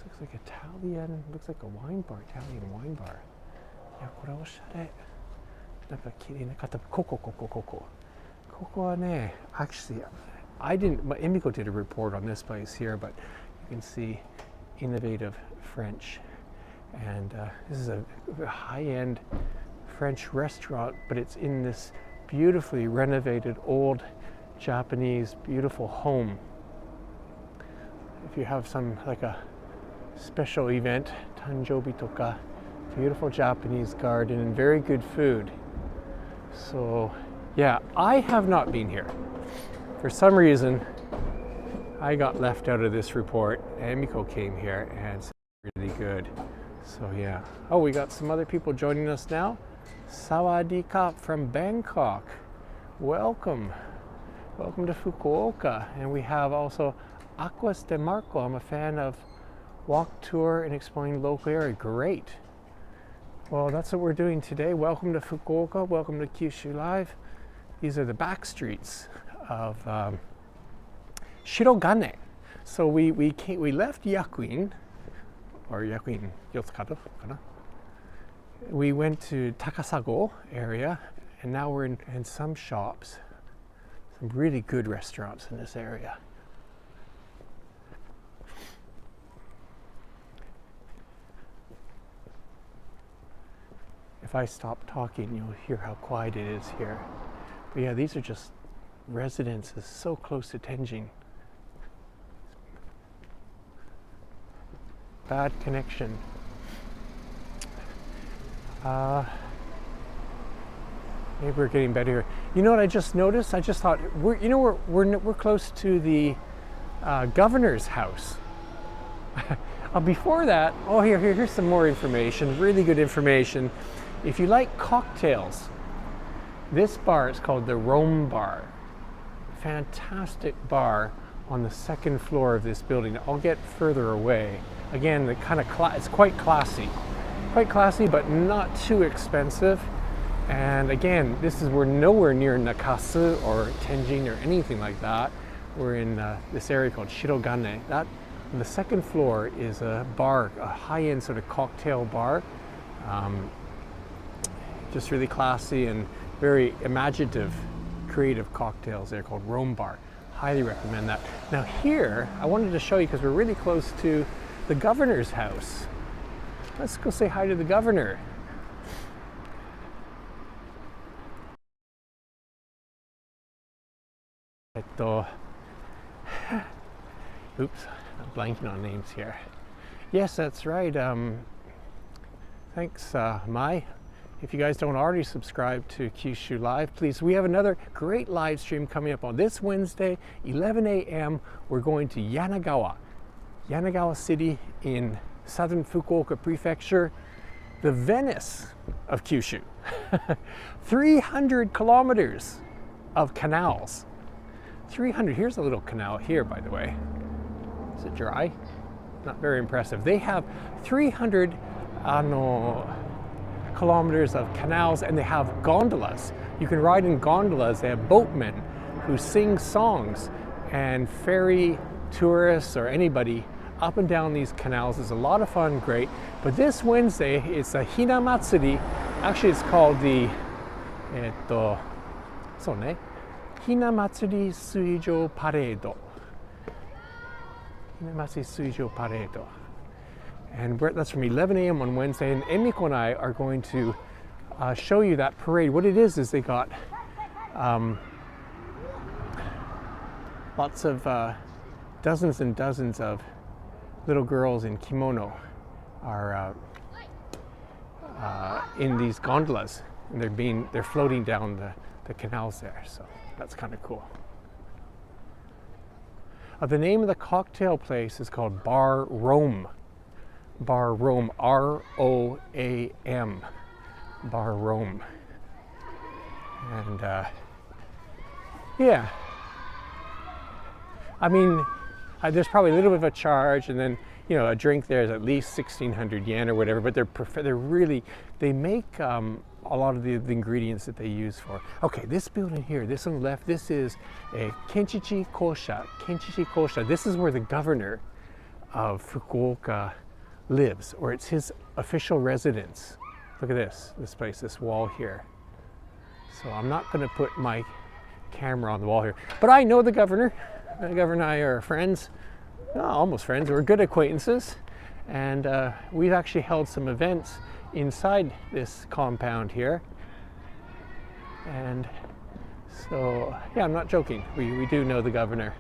Looks like Italian, looks like a wine bar, Italian wine bar. いや、これおしゃれ。なんか綺麗な方、ここはね、actually, Emiko did a report on this place here, but you can see innovative French. And this is a high-end French restaurant, but it's in this beautifully renovated old Japanese beautiful home. If you have like a special event, Tanjobi toka, beautiful Japanese garden and very good food. So yeah, I have not been here. For some reason, I got left out of this report. Emiko came here and it's really good. So yeah. Oh, we got some other people joining us now. Sawadee ka from Bangkok. Welcome. Welcome to Fukuoka. And we have also Aquas de Marco. I'm a fan of walk tour and exploring local area. Great. Well, that's what we're doing today. Welcome to Fukuoka. Welcome to Kyushu Live. These are the back streets of Shirogane. So we left Yakuin, or Yakuin Yotsukato, kana? We went to Takasago area, and now we're in some shops, some really good restaurants in this area. If I stop talking, you'll hear how quiet it is here. But yeah, these are just residences so close to Tenjin. Bad connection. Maybe we're getting better here. You know what I just noticed? I just thought we're close to the governor's house. Before that, here's some more information, really good information. If you like cocktails, this bar is called the Rome Bar. Fantastic bar on the second floor of this building. I'll get further away. Again, the kind of it's quite classy, but not too expensive. And again, we're nowhere near Nakasu or Tenjin or anything like that. We're in this area called Shirogane. That on the second floor is a bar, a high-end sort of cocktail bar. Just really classy and very imaginative, creative cocktails there called Rome Bar. Highly recommend that. Now here, I wanted to show you because we're really close to the governor's house. Let's go say hi to the governor. Oops, I'm blanking on names here. Yes, that's right. Thanks, Mai. If you guys don't already subscribe to Kyushu Live, please. We have another great live stream coming up on this Wednesday, 11 a.m. We're going to Yanagawa City in southern Fukuoka Prefecture, the Venice of Kyushu. 300 kilometers of canals. 300. Here's a little canal here, by the way. Is it dry? Not very impressive. They have 300 kilometers of canals, and they have gondolas. You can ride in gondolas. They have boatmen who sing songs and ferry tourists or anybody up and down these canals. It's a lot of fun, great. But this Wednesday, it's a Hina Matsuri. Actually, it's called the Hina Matsuri Suijo Parade. Hina Matsuri Suijo Parade. And that's from 11 a.m. on Wednesday. And Emiko and I are going to show you that parade. What it is they got lots of dozens and dozens of little girls in kimono are in these gondolas, and they're floating down the canals there. So that's kind of cool. The name of the cocktail place is called Bar Rome. Bar Rome, R-O-A-M. Bar Rome. And yeah, I mean, there's probably a little bit of a charge, and then a drink there is at least 1,600 yen or whatever. But they make a lot of the ingredients that they use for. Okay, this building here, this on the left, this is a Kenchichi Kosha. Kenchichi Kosha. This is where the governor of Fukuoka lives, or it's his official residence. Look at this place, this wall here. So I'm not going to put my camera on the wall here, but I know the governor. The governor and I are friends, almost friends. We're good acquaintances, and we've actually held some events inside this compound here. And so, yeah, I'm not joking. We do know the governor.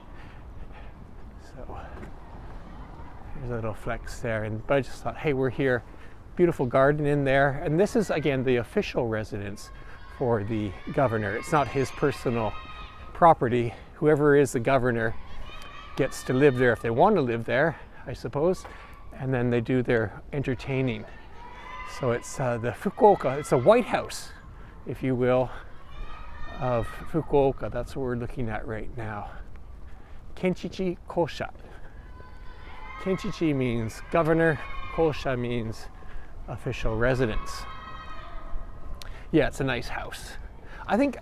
So there's a little flex there, but I just thought, hey, we're here. Beautiful garden in there, and this is again the official residence for the governor. It's not his personal property. Whoever is the governor gets to live there if they want to live there, I suppose, and then they do their entertaining. So it's the Fukuoka, it's a White House, if you will, of Fukuoka. That's what we're looking at right now. Kenchichi Kosha. Kenchichi means governor, Kosha means official residence. Yeah, it's a nice house. I think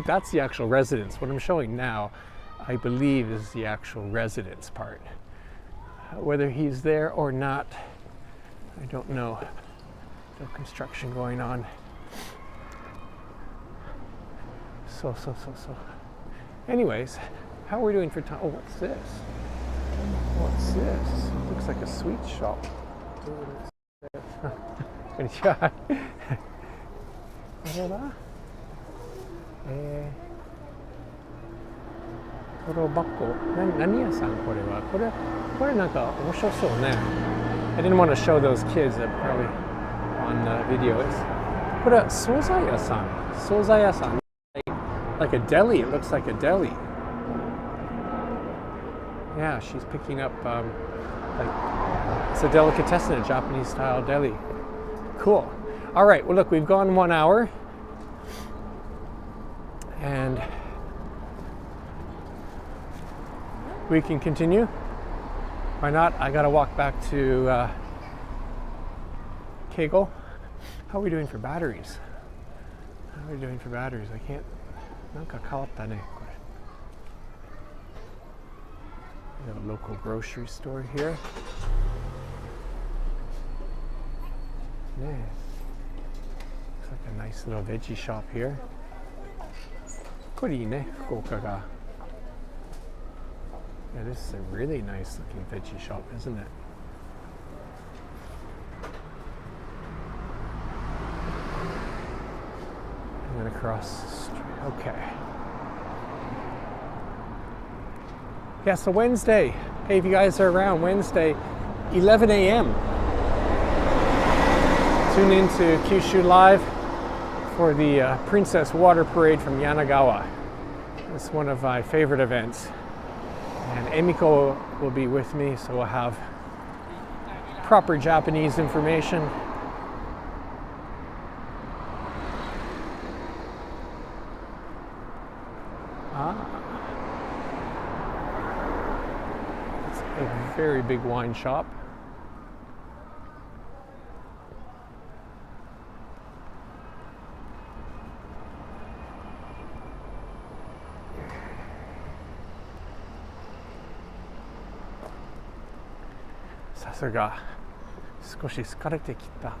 that's the actual residence. What I'm showing now, I believe, is the actual residence part. Whether he's there or not, I don't know. No construction going on. So. Anyways, how are we doing for time? Oh, what's this? What's this? Looks like a sweet shop. Konnichiwa. これはトロバコ何屋さんこれはこれなんか面白そうね I didn't want to show those kids that probably on videos これは惣菜屋さん like a deli. It looks like a deli. Yeah, she's picking up Like, it's a delicatessen, a Japanese style deli. Cool. All right, well look, we've gone 1 hour. And we can continue. Why not? I gotta walk back to Kegel. How are we doing for batteries? How are we doing for batteries? I can't. なんか変わったね、これ。We have a local grocery store here. ねえ。Looks like a nice little veggie shop here. これいいね、福岡が。Yeah, this is a really nice looking veggie shop, isn't it? And then across the street. Okay. Yeah, so Wednesday. Hey, if you guys are around, Wednesday, 11 a.m. Tune in to Kyushu Live for the Princess Water Parade from Yanagawa. It's one of my favorite events. And Emiko will be with me, so we'll have proper Japanese information. It's a very big wine shop. Sasaga, 少し疲れてきた。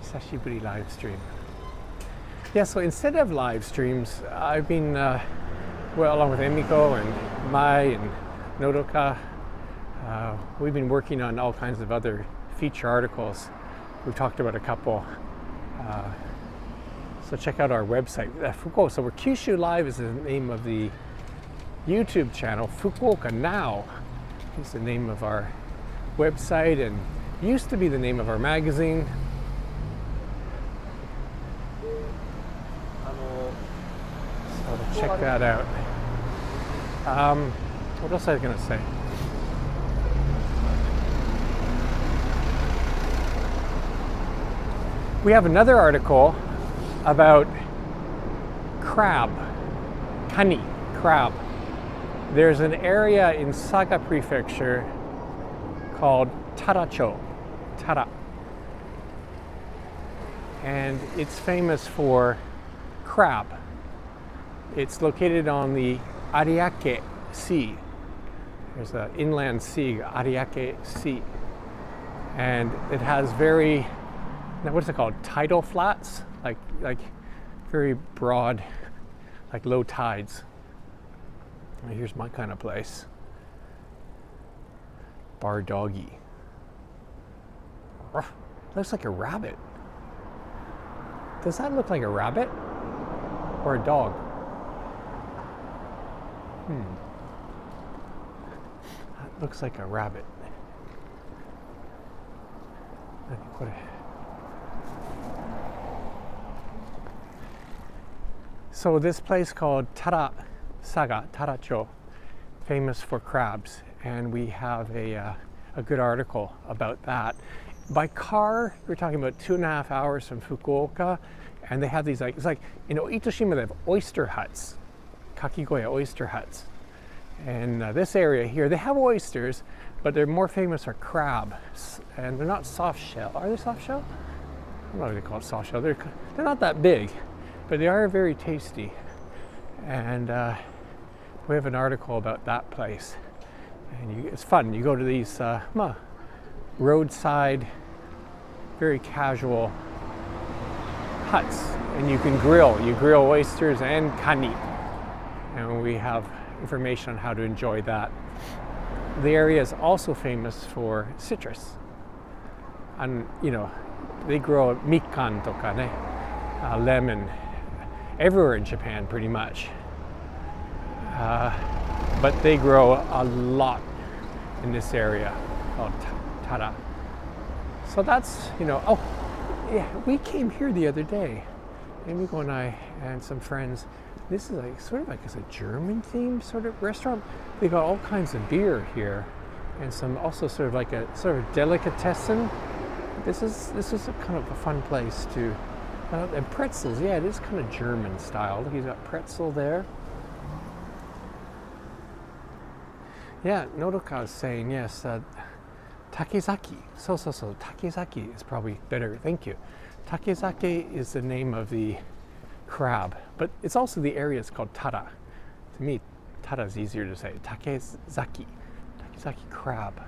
久しぶり live stream. Yeah, so instead of live streams, I've been, well, along with Emiko and Mai and Nodoka, we've been working on all kinds of other feature articles. We've talked about a couple. So check out our website. Fukuoka. So we're Kyushu Live is the name of the YouTube channel. Fukuoka Now is the name of our website and used to be the name of our magazine. So check that out. What else was I going to say? We have another article about crab, kani, crab. There's an area in Saga Prefecture called Taracho, Tara. And it's famous for crab. It's located on the Ariake Sea. There's an inland sea, Ariake Sea. And it has very, what's it called? Tidal flats? Like very broad, like low tides. Here's my kind of place. Bar doggy. Looks like a rabbit. Does that look like a rabbit? Or a dog? That looks like a rabbit. So this place called Saga, Taracho, famous for crabs, and we have a good article about that. By car, we're talking about 2.5 hours from Fukuoka, and they have these it's like in Itoshima they have oyster huts, kakigoya oyster huts. And this area here, they have oysters, but they're more famous for crabs, and they're not soft shell. Are they soft shell? I don't know if they call it soft shell. They're not that big, but they are very tasty. And we have an article about that place, and it's fun. You go to these roadside, very casual huts, and you can grill. You grill oysters and kani, and we have information on how to enjoy that. The area is also famous for citrus, and they grow mikan toka ne, lemon, everywhere in Japan pretty much. But they grow a lot in this area called Tara. So that's, oh, yeah, we came here the other day Emiko and I and some friends. This is like sort of like it's a German themed sort of restaurant. They got all kinds of beer here, and some also sort of like a sort of delicatessen. This is a kind of a fun place to. And pretzels, yeah, it is kind of German style. Look, he's got pretzel there. Yeah, Nodoka is saying yes. Takezaki. So. Takezaki is probably better. Thank you. Takezaki is the name of the crab, but it's also the area is called Tara. To me, Tara is easier to say. Takezaki crab.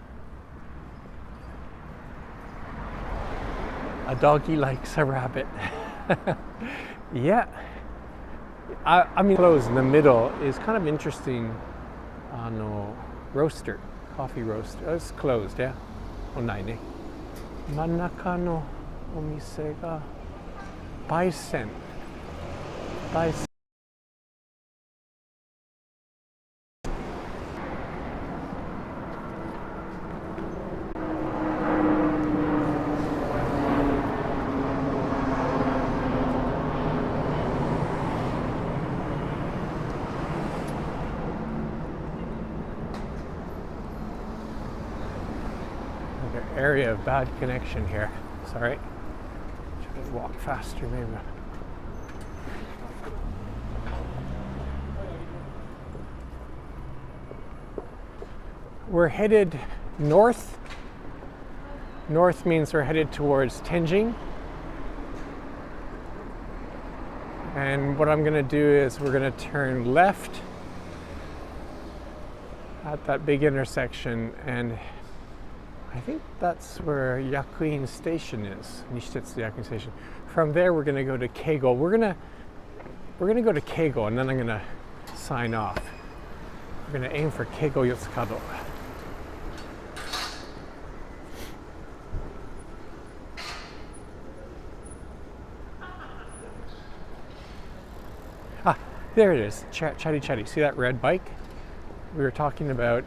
A doggy likes a rabbit. Yeah. I mean, closed in the middle is kind of interesting. Roaster, coffee roaster. It's closed, yeah. Onai ne. Manaka no omise ga Baisen. Area of bad connection here. Sorry. Should I walk faster maybe? We're headed north. North means we're headed towards Tenjin. And what I'm going to do is we're going to turn left at that big intersection, and I think that's where Yakuin Station is. Nishitetsu Yakuin Station. From there, we're going to go to Keigo. We're going to go to Keigo, and then I'm going to sign off. We're going to aim for Keigo Yotsukado. Ah, there it is. Chatty. See that red bike? We were talking about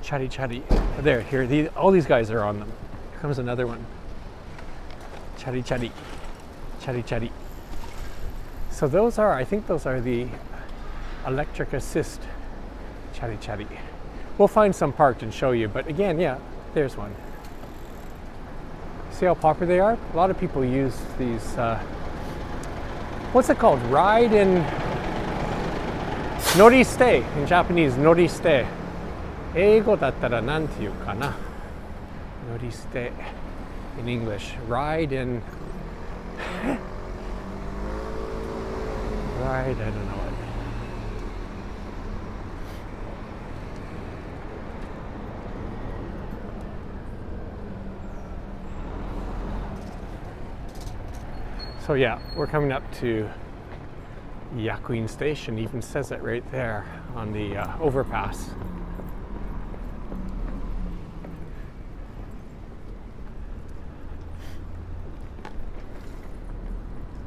Chatty. There, here, all these guys are on them. Here comes another one. Chatty. So I think those are the electric assist Chatty. We'll find some parked and show you, but again, yeah, there's one. See how popular they are? A lot of people use these, what's it called? Ride and Noriste, in Japanese, Noriste. 英語だったらなんていうかな。Noriste in English. Ride and ride, I don't know what. So yeah, we're coming up to Yakuin Station. Even says it right there on the overpass.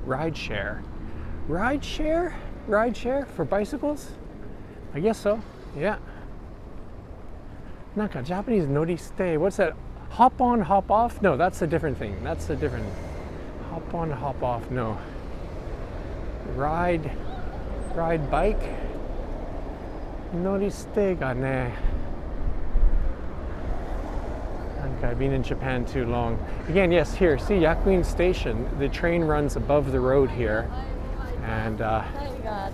Rideshare for bicycles? I guess so, yeah. Naka Japanese noriste. What's that? Hop on, hop off? No, that's a different thing. That's a different. Hop on, hop off. No. Ride bike. Noriste ga ne. I've been in Japan too long. Again, yes, here, see Yakuin Station. The train runs above the road here. And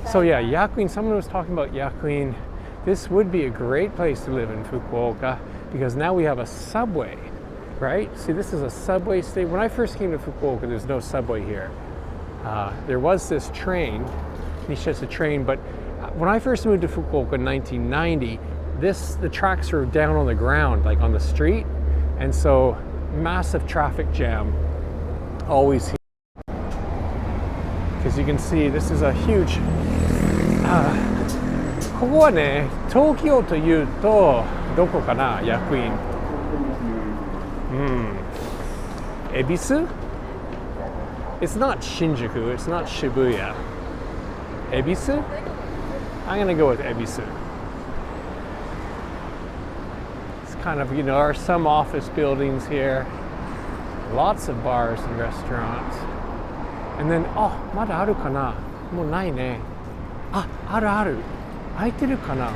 so yeah, Yakuin, someone was talking about Yakuin. This would be a great place to live in Fukuoka because now we have a subway, right? See, this is a subway station. When I first came to Fukuoka, there's no subway here. There was this train, Nishitetsu train, but when I first moved to Fukuoka in 1990, the tracks were down on the ground, like on the street. And so, massive traffic jam always here. Because you can see, this is a huge... ここはね、東京というと、どこかな、役員。恵比寿? It's not Shinjuku, it's not Shibuya. 恵比寿? I'm gonna go with 恵比寿. Kind of, there are some office buildings here, lots of bars and restaurants. And then, oh, まだあるかな？もうないね。あ、あるある。空いてるかな？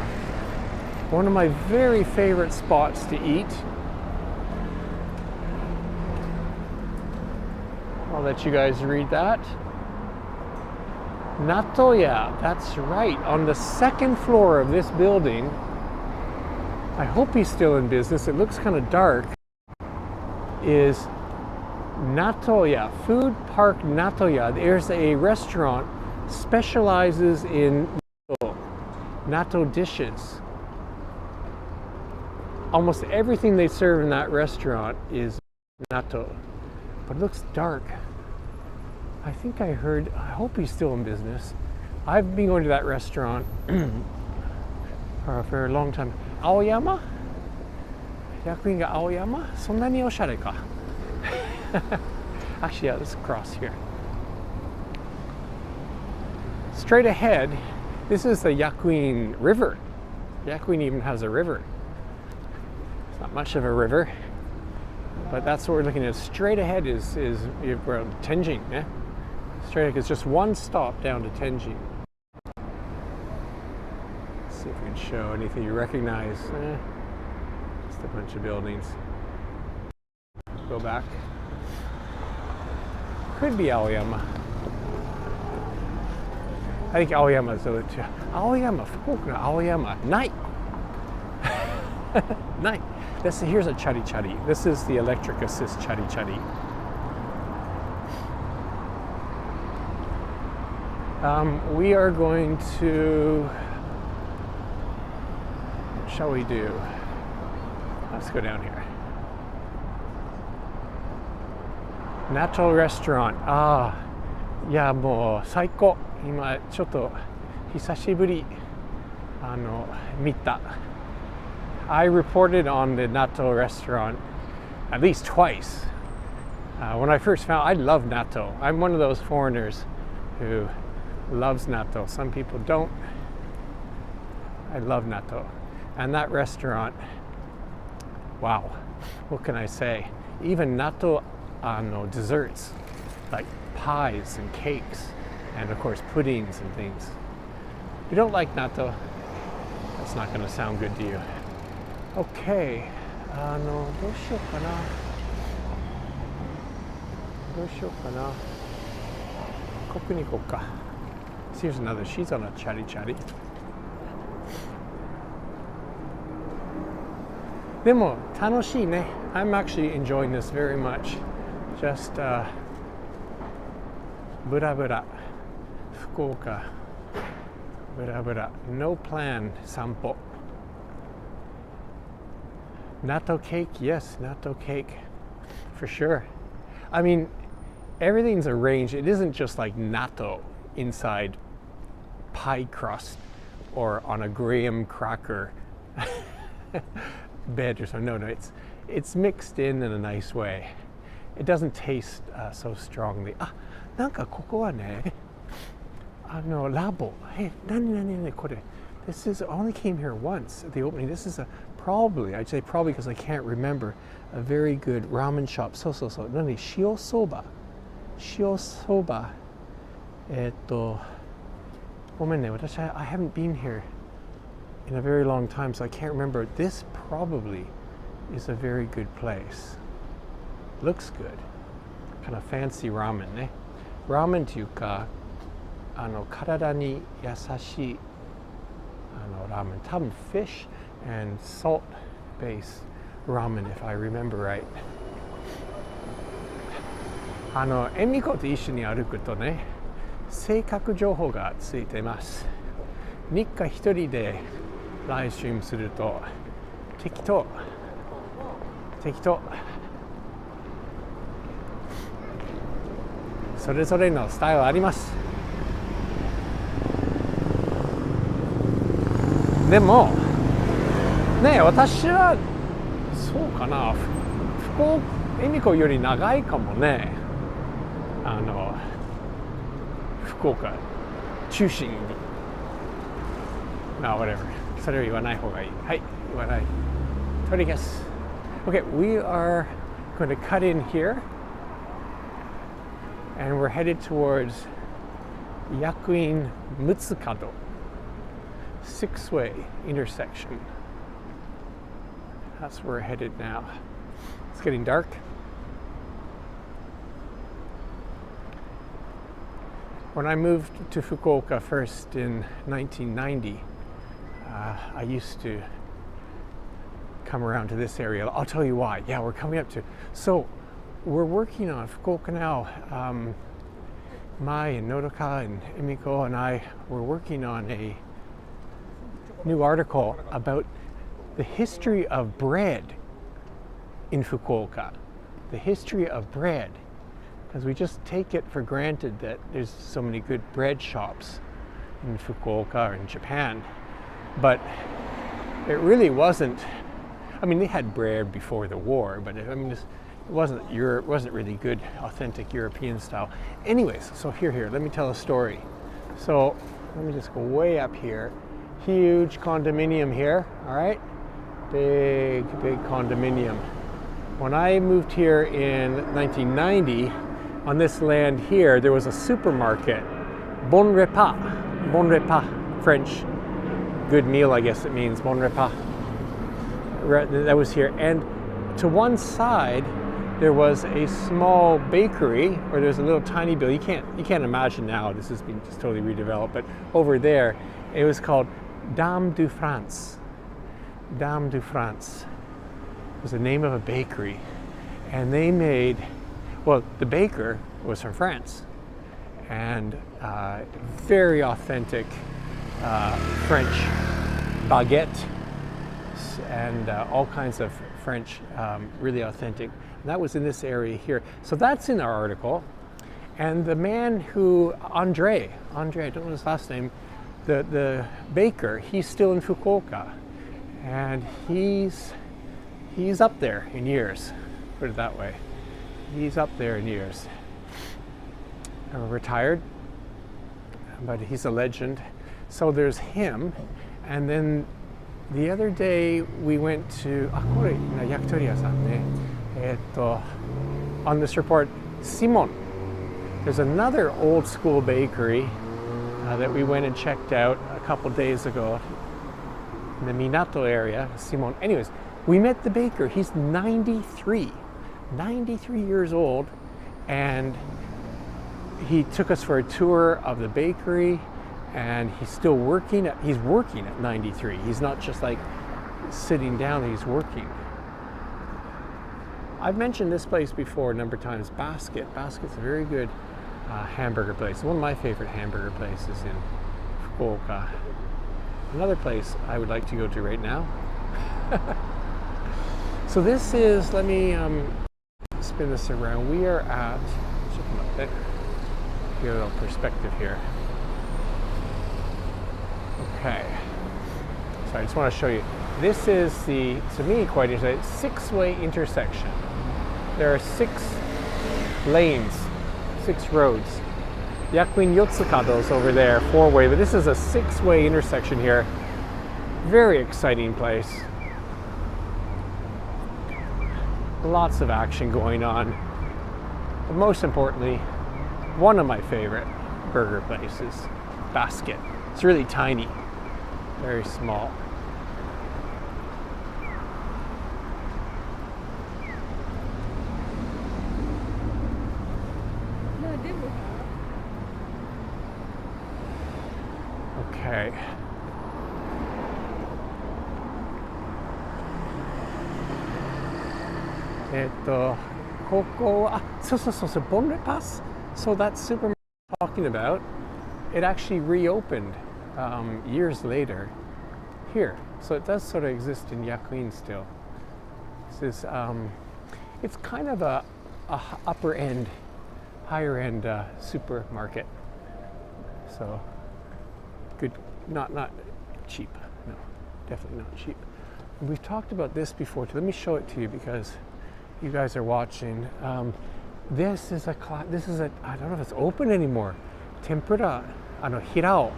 One of my very favorite spots to eat. I'll let you guys read that. Natoya, that's right. On the second floor of this building, I hope he's still in business. It looks kind of dark. Is Natoya, Food Park Natoya. There's a restaurant specializes in natto dishes. Almost everything they serve in that restaurant is natto, but it looks dark. I think I heard, I hope he's still in business. I've been going to that restaurant for a very long time. Aoyama? 役員が青山? そんなにおしゃれか? Actually, yeah, let's cross here. Straight ahead, this is the Yakuin River. Yakuin even has a river. It's not much of a river, but that's what we're looking at. Straight ahead is we're Tenjin, yeah? Straight ahead is just one stop down to Tenjin. Let's see if we can show anything you recognize. Just a bunch of buildings. Go back. Could be Aoyama. I think Aoyama is the too. Aoyama, Fukuoka no Aoyama. Night. Night. Here's a chari chari. This is the electric assist chari chari. We are going to, what shall we do? Let's go down here. Natto restaurant. Ah, いやもう最高。今ちょっと久しぶり見た。I reported on the natto restaurant at least twice. When I first found, I love natto. I'm one of those foreigners who loves natto. Some people don't. I love natto. And that restaurant, wow, what can I say? Even natto desserts, like pies and cakes, and of course puddings and things. If you don't like natto, that's not going to sound good to you. Okay, どうしようかな。どうしようかな。ここに行こうか。Here's another. She's on a chatty chatty. でも楽しいね。I'm actually enjoying this very much. Just ブラブラ。福岡。ブラブラ。No plan 散歩。Natto cake, yes, natto cake, for sure. I mean, everything's arranged. It isn't just like natto inside pie crust or on a graham cracker bed or something. No, it's mixed in a nice way. It doesn't taste so strongly. あ、なんかここはね、Ramble. Hey, 何これ? This is, I only came here once at the opening. This is probably, I'd say probably because I can't remember, a very good ramen shop. So. 何? Shio soba. Shio soba. ごめんね、私 I haven't been here in a very long time, so I can't remember. This probably is a very good place. Looks good. Kind of fancy ramen ね。ramen というか、体に優しいramen. 多分 fish and salt based ramen, if I remember right. エミコと一緒に歩くとね、正確情報がついてます。日課一人でライブストリームすると適当それぞれのスタイルあります。でもね、私はそうかな、恵美子より長いかもね。福岡中心に。No, whatever. それを言わない方がいい。はい、言わない。とりあえず。Okay, we are going to cut in here. and we're headed towards Yakuin Mutsukado, six-way intersection. That's where we're headed now. It's getting dark. When I moved to Fukuoka first in 1990, I used to come around to this area. I'll tell you why. Yeah, we're coming up to. So we're working on Fukuoka now. Mai and Nodoka and Emiko and I were working on a new article about the history of bread in Fukuoka. The history of bread. Because we just take it for granted that there's so many good bread shops in Fukuoka or in Japan. But it really wasn't. I mean, they had bread before the war, but it wasn't really good, authentic European style. Anyways, so here, let me tell a story. So let me just go way up here. Huge condominium here, all right? Big condominium. When I moved here in 1990, on this land here, there was a supermarket, Bon Repas, French. Good meal, I guess it means, Bon Repas. That was here. And to one side, there was a small bakery, or there's a little tiny building. You can't imagine now, this has been just totally redeveloped, but over there, it was called Dame du France. Dame du France was the name of a bakery. And they made, well, the baker was from France, and very authentic French baguette and all kinds of French, really authentic. And that was in this area here. So that's in our article. And the man who, Andre, I don't know his last name, the baker, he's still in Fukuoka. And he's up there in years, put it that way. He's up there in years. Retired, but he's a legend. So there's him, and then the other day we went to on this report, Simon. There's another old school bakery that we went and checked out a couple days ago in the Minato area, Simon. Anyways, we met the baker. He's 93 years old, and he took us for a tour of the bakery, and he's working at 93. He's not just like sitting down, he's working. I've mentioned this place before a number of times, Basket. Basket's a very good hamburger place. One of my favorite hamburger places in Fukuoka. Another place I would like to go to right now. So this is, let me spin this around. We are at, give you a little perspective here. Okay, so I just want to show you. This is the, to me, quite interesting, six-way intersection. There are 6 lanes, 6 roads. Yakuin Yotsukado is over there, 4-way, but this is a 6-way intersection here. Very exciting place. Lots of action going on. But most importantly, one of my favorite burger places, Basket. It's really tiny, very small. Okay. So Bon Repas. So that supermarket I'm talking about, it actually reopened years later here. So it does sort of exist in Yakuin still. This is, it's kind of a upper end, higher end supermarket. So good, not cheap. No, definitely not cheap. And we've talked about this before too. Let me show it to you because you guys are watching. This is a I don't know if it's open anymore. Tempura, hirao,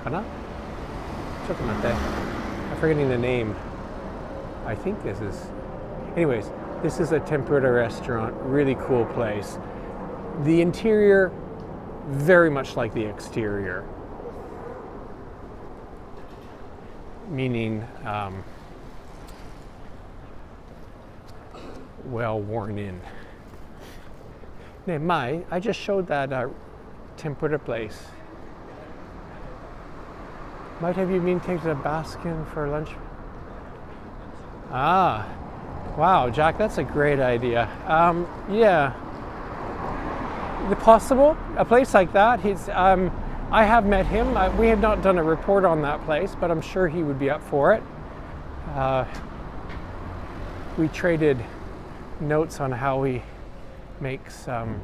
kana? Chotto matte. I'm forgetting the name. I think this is. Anyways, this is a tempura restaurant. Really cool place. The interior, very much like the exterior. Meaning, well worn in. Hey, Mai, I just showed that tempura place. Might have you been taken to Baskin for lunch? Ah, wow, Jack, that's a great idea. Yeah, possible. A place like that. I have met him. We have not done a report on that place, but I'm sure he would be up for it. We traded notes on how he makes some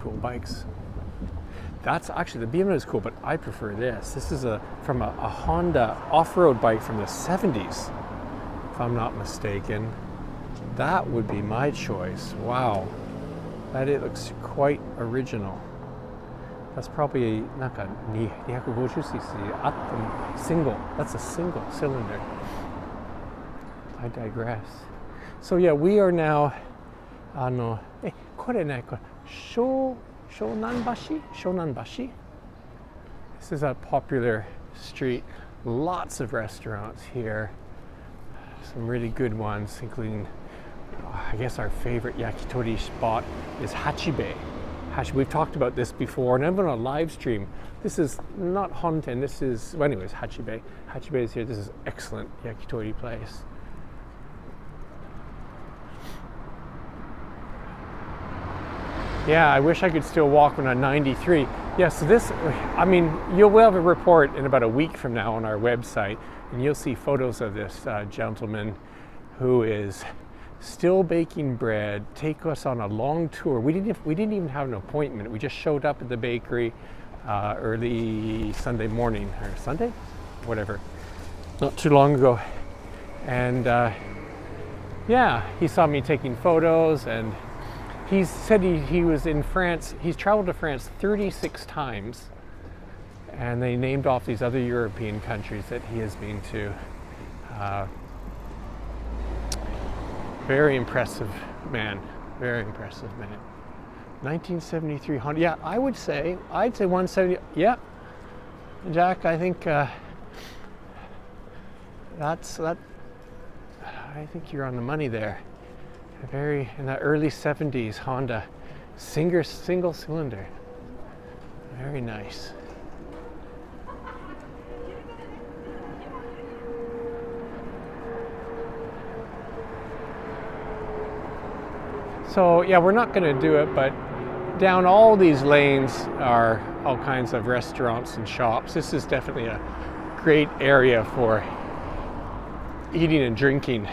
cool bikes. That's actually, the BMW is cool, but I prefer this. This is from a Honda off-road bike from the 70s, if I'm not mistaken. That would be my choice. Wow, it looks quite original. That's probably なんか 250cc あっても single. That's a single cylinder. I digress. So yeah, we are now これね、これ湘南橋? This is a popular street. Lots of restaurants here. Some really good ones, including, I guess our favorite yakitori spot is Hachibei. We've talked about this before, and I've been on a live stream. This is not Honten, this is, well, anyways, Hachibei. Hachibei is here. This is excellent yakitori place. Yeah, I wish I could still walk when I'm 93. Yeah, so this, I mean, you'll have a report in about a week from now on our website, and you'll see photos of this gentleman who is still baking bread, take us on a long tour. We didn't even have an appointment. We just showed up at the bakery early Sunday morning, or Sunday? Whatever. Not too long ago. And yeah, he saw me taking photos, and he said he was in France. He's traveled to France 36 times, and they named off these other European countries that he has been to. Very impressive man. Very impressive man. 1973 Honda. Yeah, I'd say 170. Yeah, Jack, I think that's that. I think you're on the money there. In the early 70s Honda, single cylinder. Very nice. So yeah, we're not going to do it, but down all these lanes are all kinds of restaurants and shops. This is definitely a great area for eating and drinking.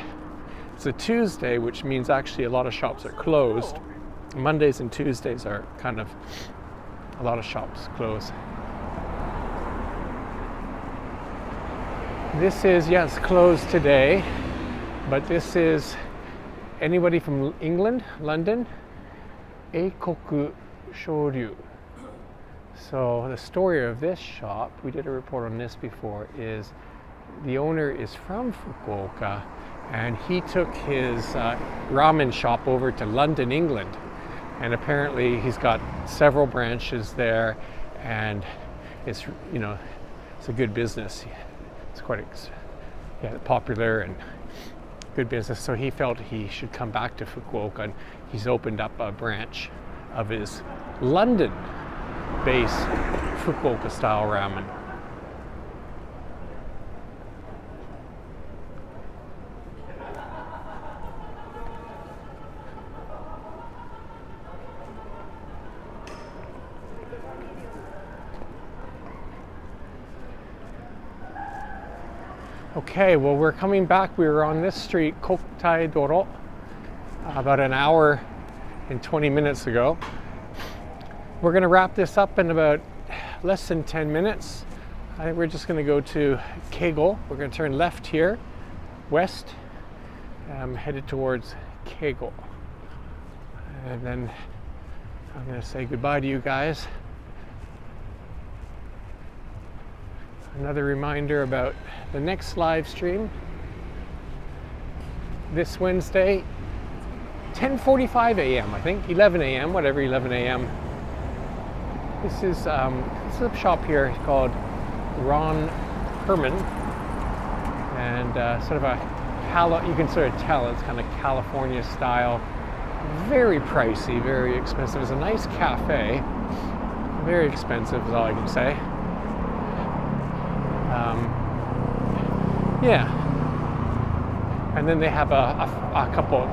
It's a Tuesday, which means actually a lot of shops are closed. Mondays and Tuesdays are kind of a lot of shops close. This is, yes, closed today, but this is anybody from England, London, Eikoku Shoryu. So the story of this shop, we did a report on this before, is the owner is from Fukuoka, and he took his ramen shop over to London, England, and apparently he's got several branches there, and it's a good business. It's quite popular and good business. So he felt he should come back to Fukuoka, and he's opened up a branch of his London-based Fukuoka-style ramen. Okay, well, we're coming back. We were on this street, Kokutai Doro, about an hour and 20 minutes ago. We're going to wrap this up in about less than 10 minutes. I think we're just going to go to Keigo. We're going to turn left here, west, headed towards Keigo. And then I'm going to say goodbye to you guys. Another reminder about the next live stream this Wednesday, 10:45 a.m. I think 11 a.m. whatever 11 a.m. This is a shop here called Ron Herman, and sort of you can sort of tell it's kind of California style. Very pricey, very expensive. It's a nice cafe. Very expensive is all I can say. Yeah. And then they have a couple,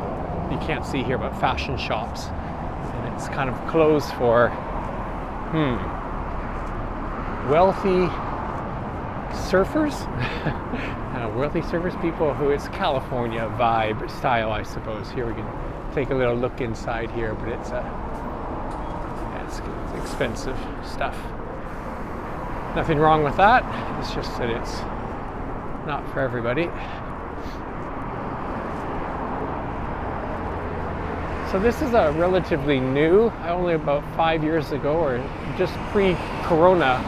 you can't see here, but fashion shops. And it's kind of clothes for wealthy surfers. Wealthy surfers, people who, it's California vibe style, I suppose. Here we can take a little look inside here, but it's expensive stuff. Nothing wrong with that. It's just that it's not for everybody. So this is a relatively new, only about 5 years ago, or just pre-corona,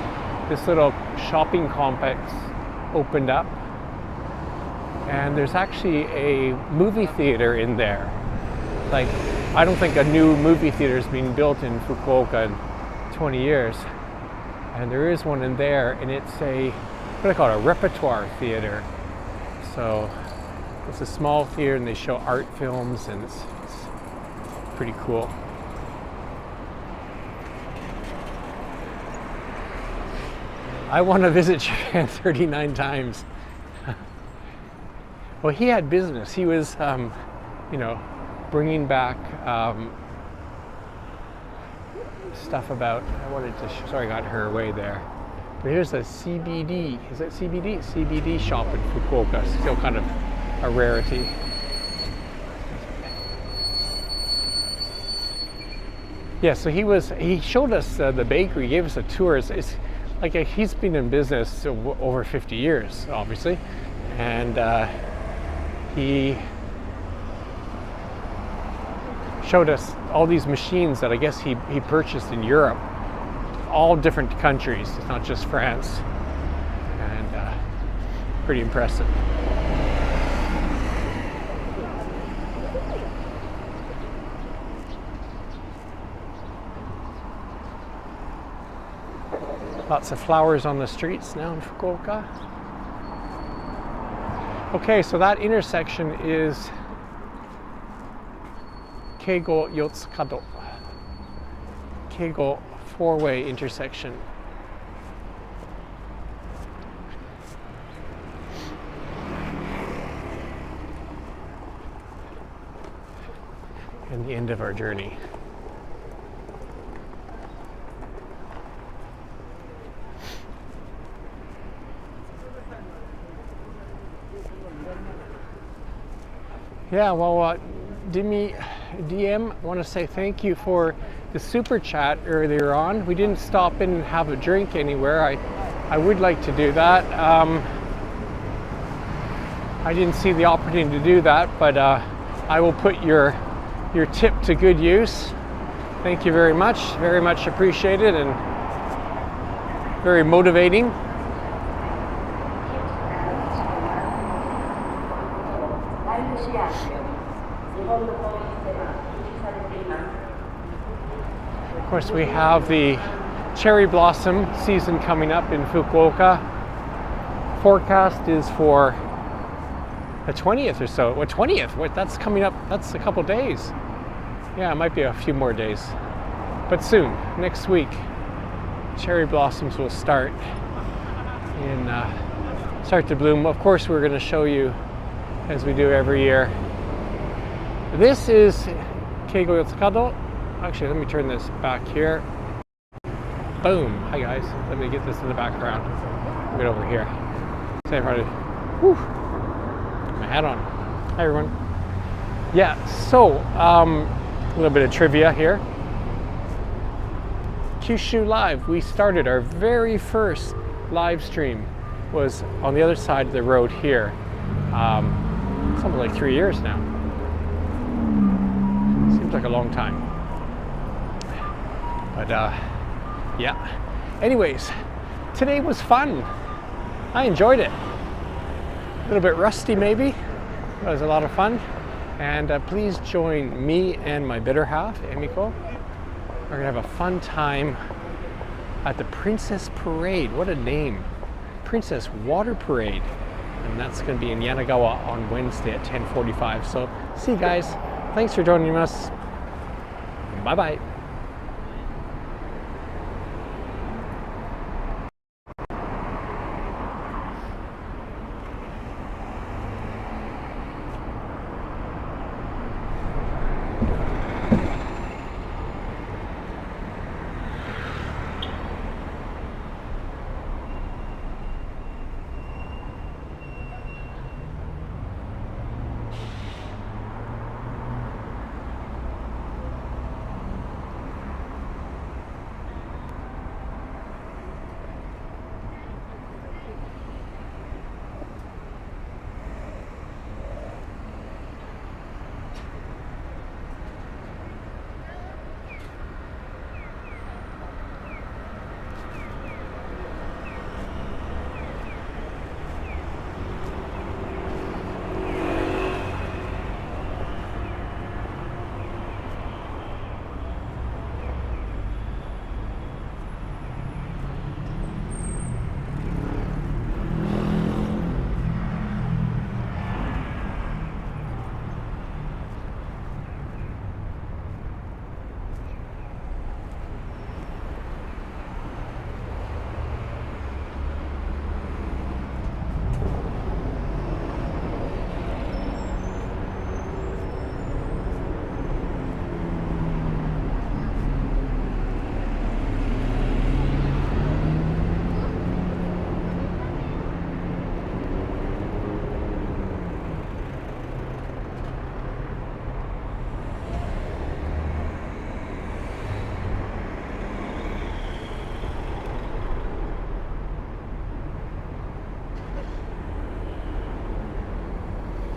this little shopping complex opened up. And there's actually a movie theater in there. Like, I don't think a new movie theater has been built in Fukuoka in 20 years. And there is one in there, and it's what do they call it, a repertoire theater. So it's a small theater, and they show art films, and it's pretty cool. I want to visit Japan 39 times. Well, he had business. He was, bringing back stuff about, sorry, I got her away there. But here's a CBD, is it CBD? CBD shop in Fukuoka, still kind of a rarity. Yeah, so he showed us the bakery, gave us a tour. It's like he's been in business over 50 years, obviously. And he showed us all these machines that I guess he purchased in Europe, all different countries. It's not just France, and pretty impressive. Lots of flowers on the streets now in Fukuoka. Okay, so that intersection is Keigo Yotsukado. Keigo four-way intersection. And the end of our journey. Yeah, well, DM, I want to say thank you for the super chat earlier on. We didn't stop in and have a drink anywhere. I would like to do that. I didn't see the opportunity to do that, but I will put your tip to good use. Thank you very much appreciated and very motivating. Of course, we have the cherry blossom season coming up in Fukuoka. Forecast is for the 20th or so. What 20th? What, that's coming up, that's a couple days. Yeah, it might be a few more days. But soon, next week, cherry blossoms will start to bloom. Of course, we're going to show you, as we do every year. This is Keigo Yotsukado. Actually, let me turn this back here. Boom. Hi guys. Let me get this in the background. Get over here. Say everybody. Whew. My hat on. Hi everyone. Yeah, so a little bit of trivia here. Kyushu Live. We started our very first live stream was on the other side of the road here. Something like 3 years now. Seems like a long time. But yeah. Anyways, today was fun. I enjoyed it. A little bit rusty maybe. It was a lot of fun. And please join me and my better half, Emiko. We're gonna have a fun time at the Princess Parade. What a name. Princess Water Parade. And that's gonna be in Yanagawa on Wednesday at 10:45. So see you guys. Thanks for joining us. Bye-bye.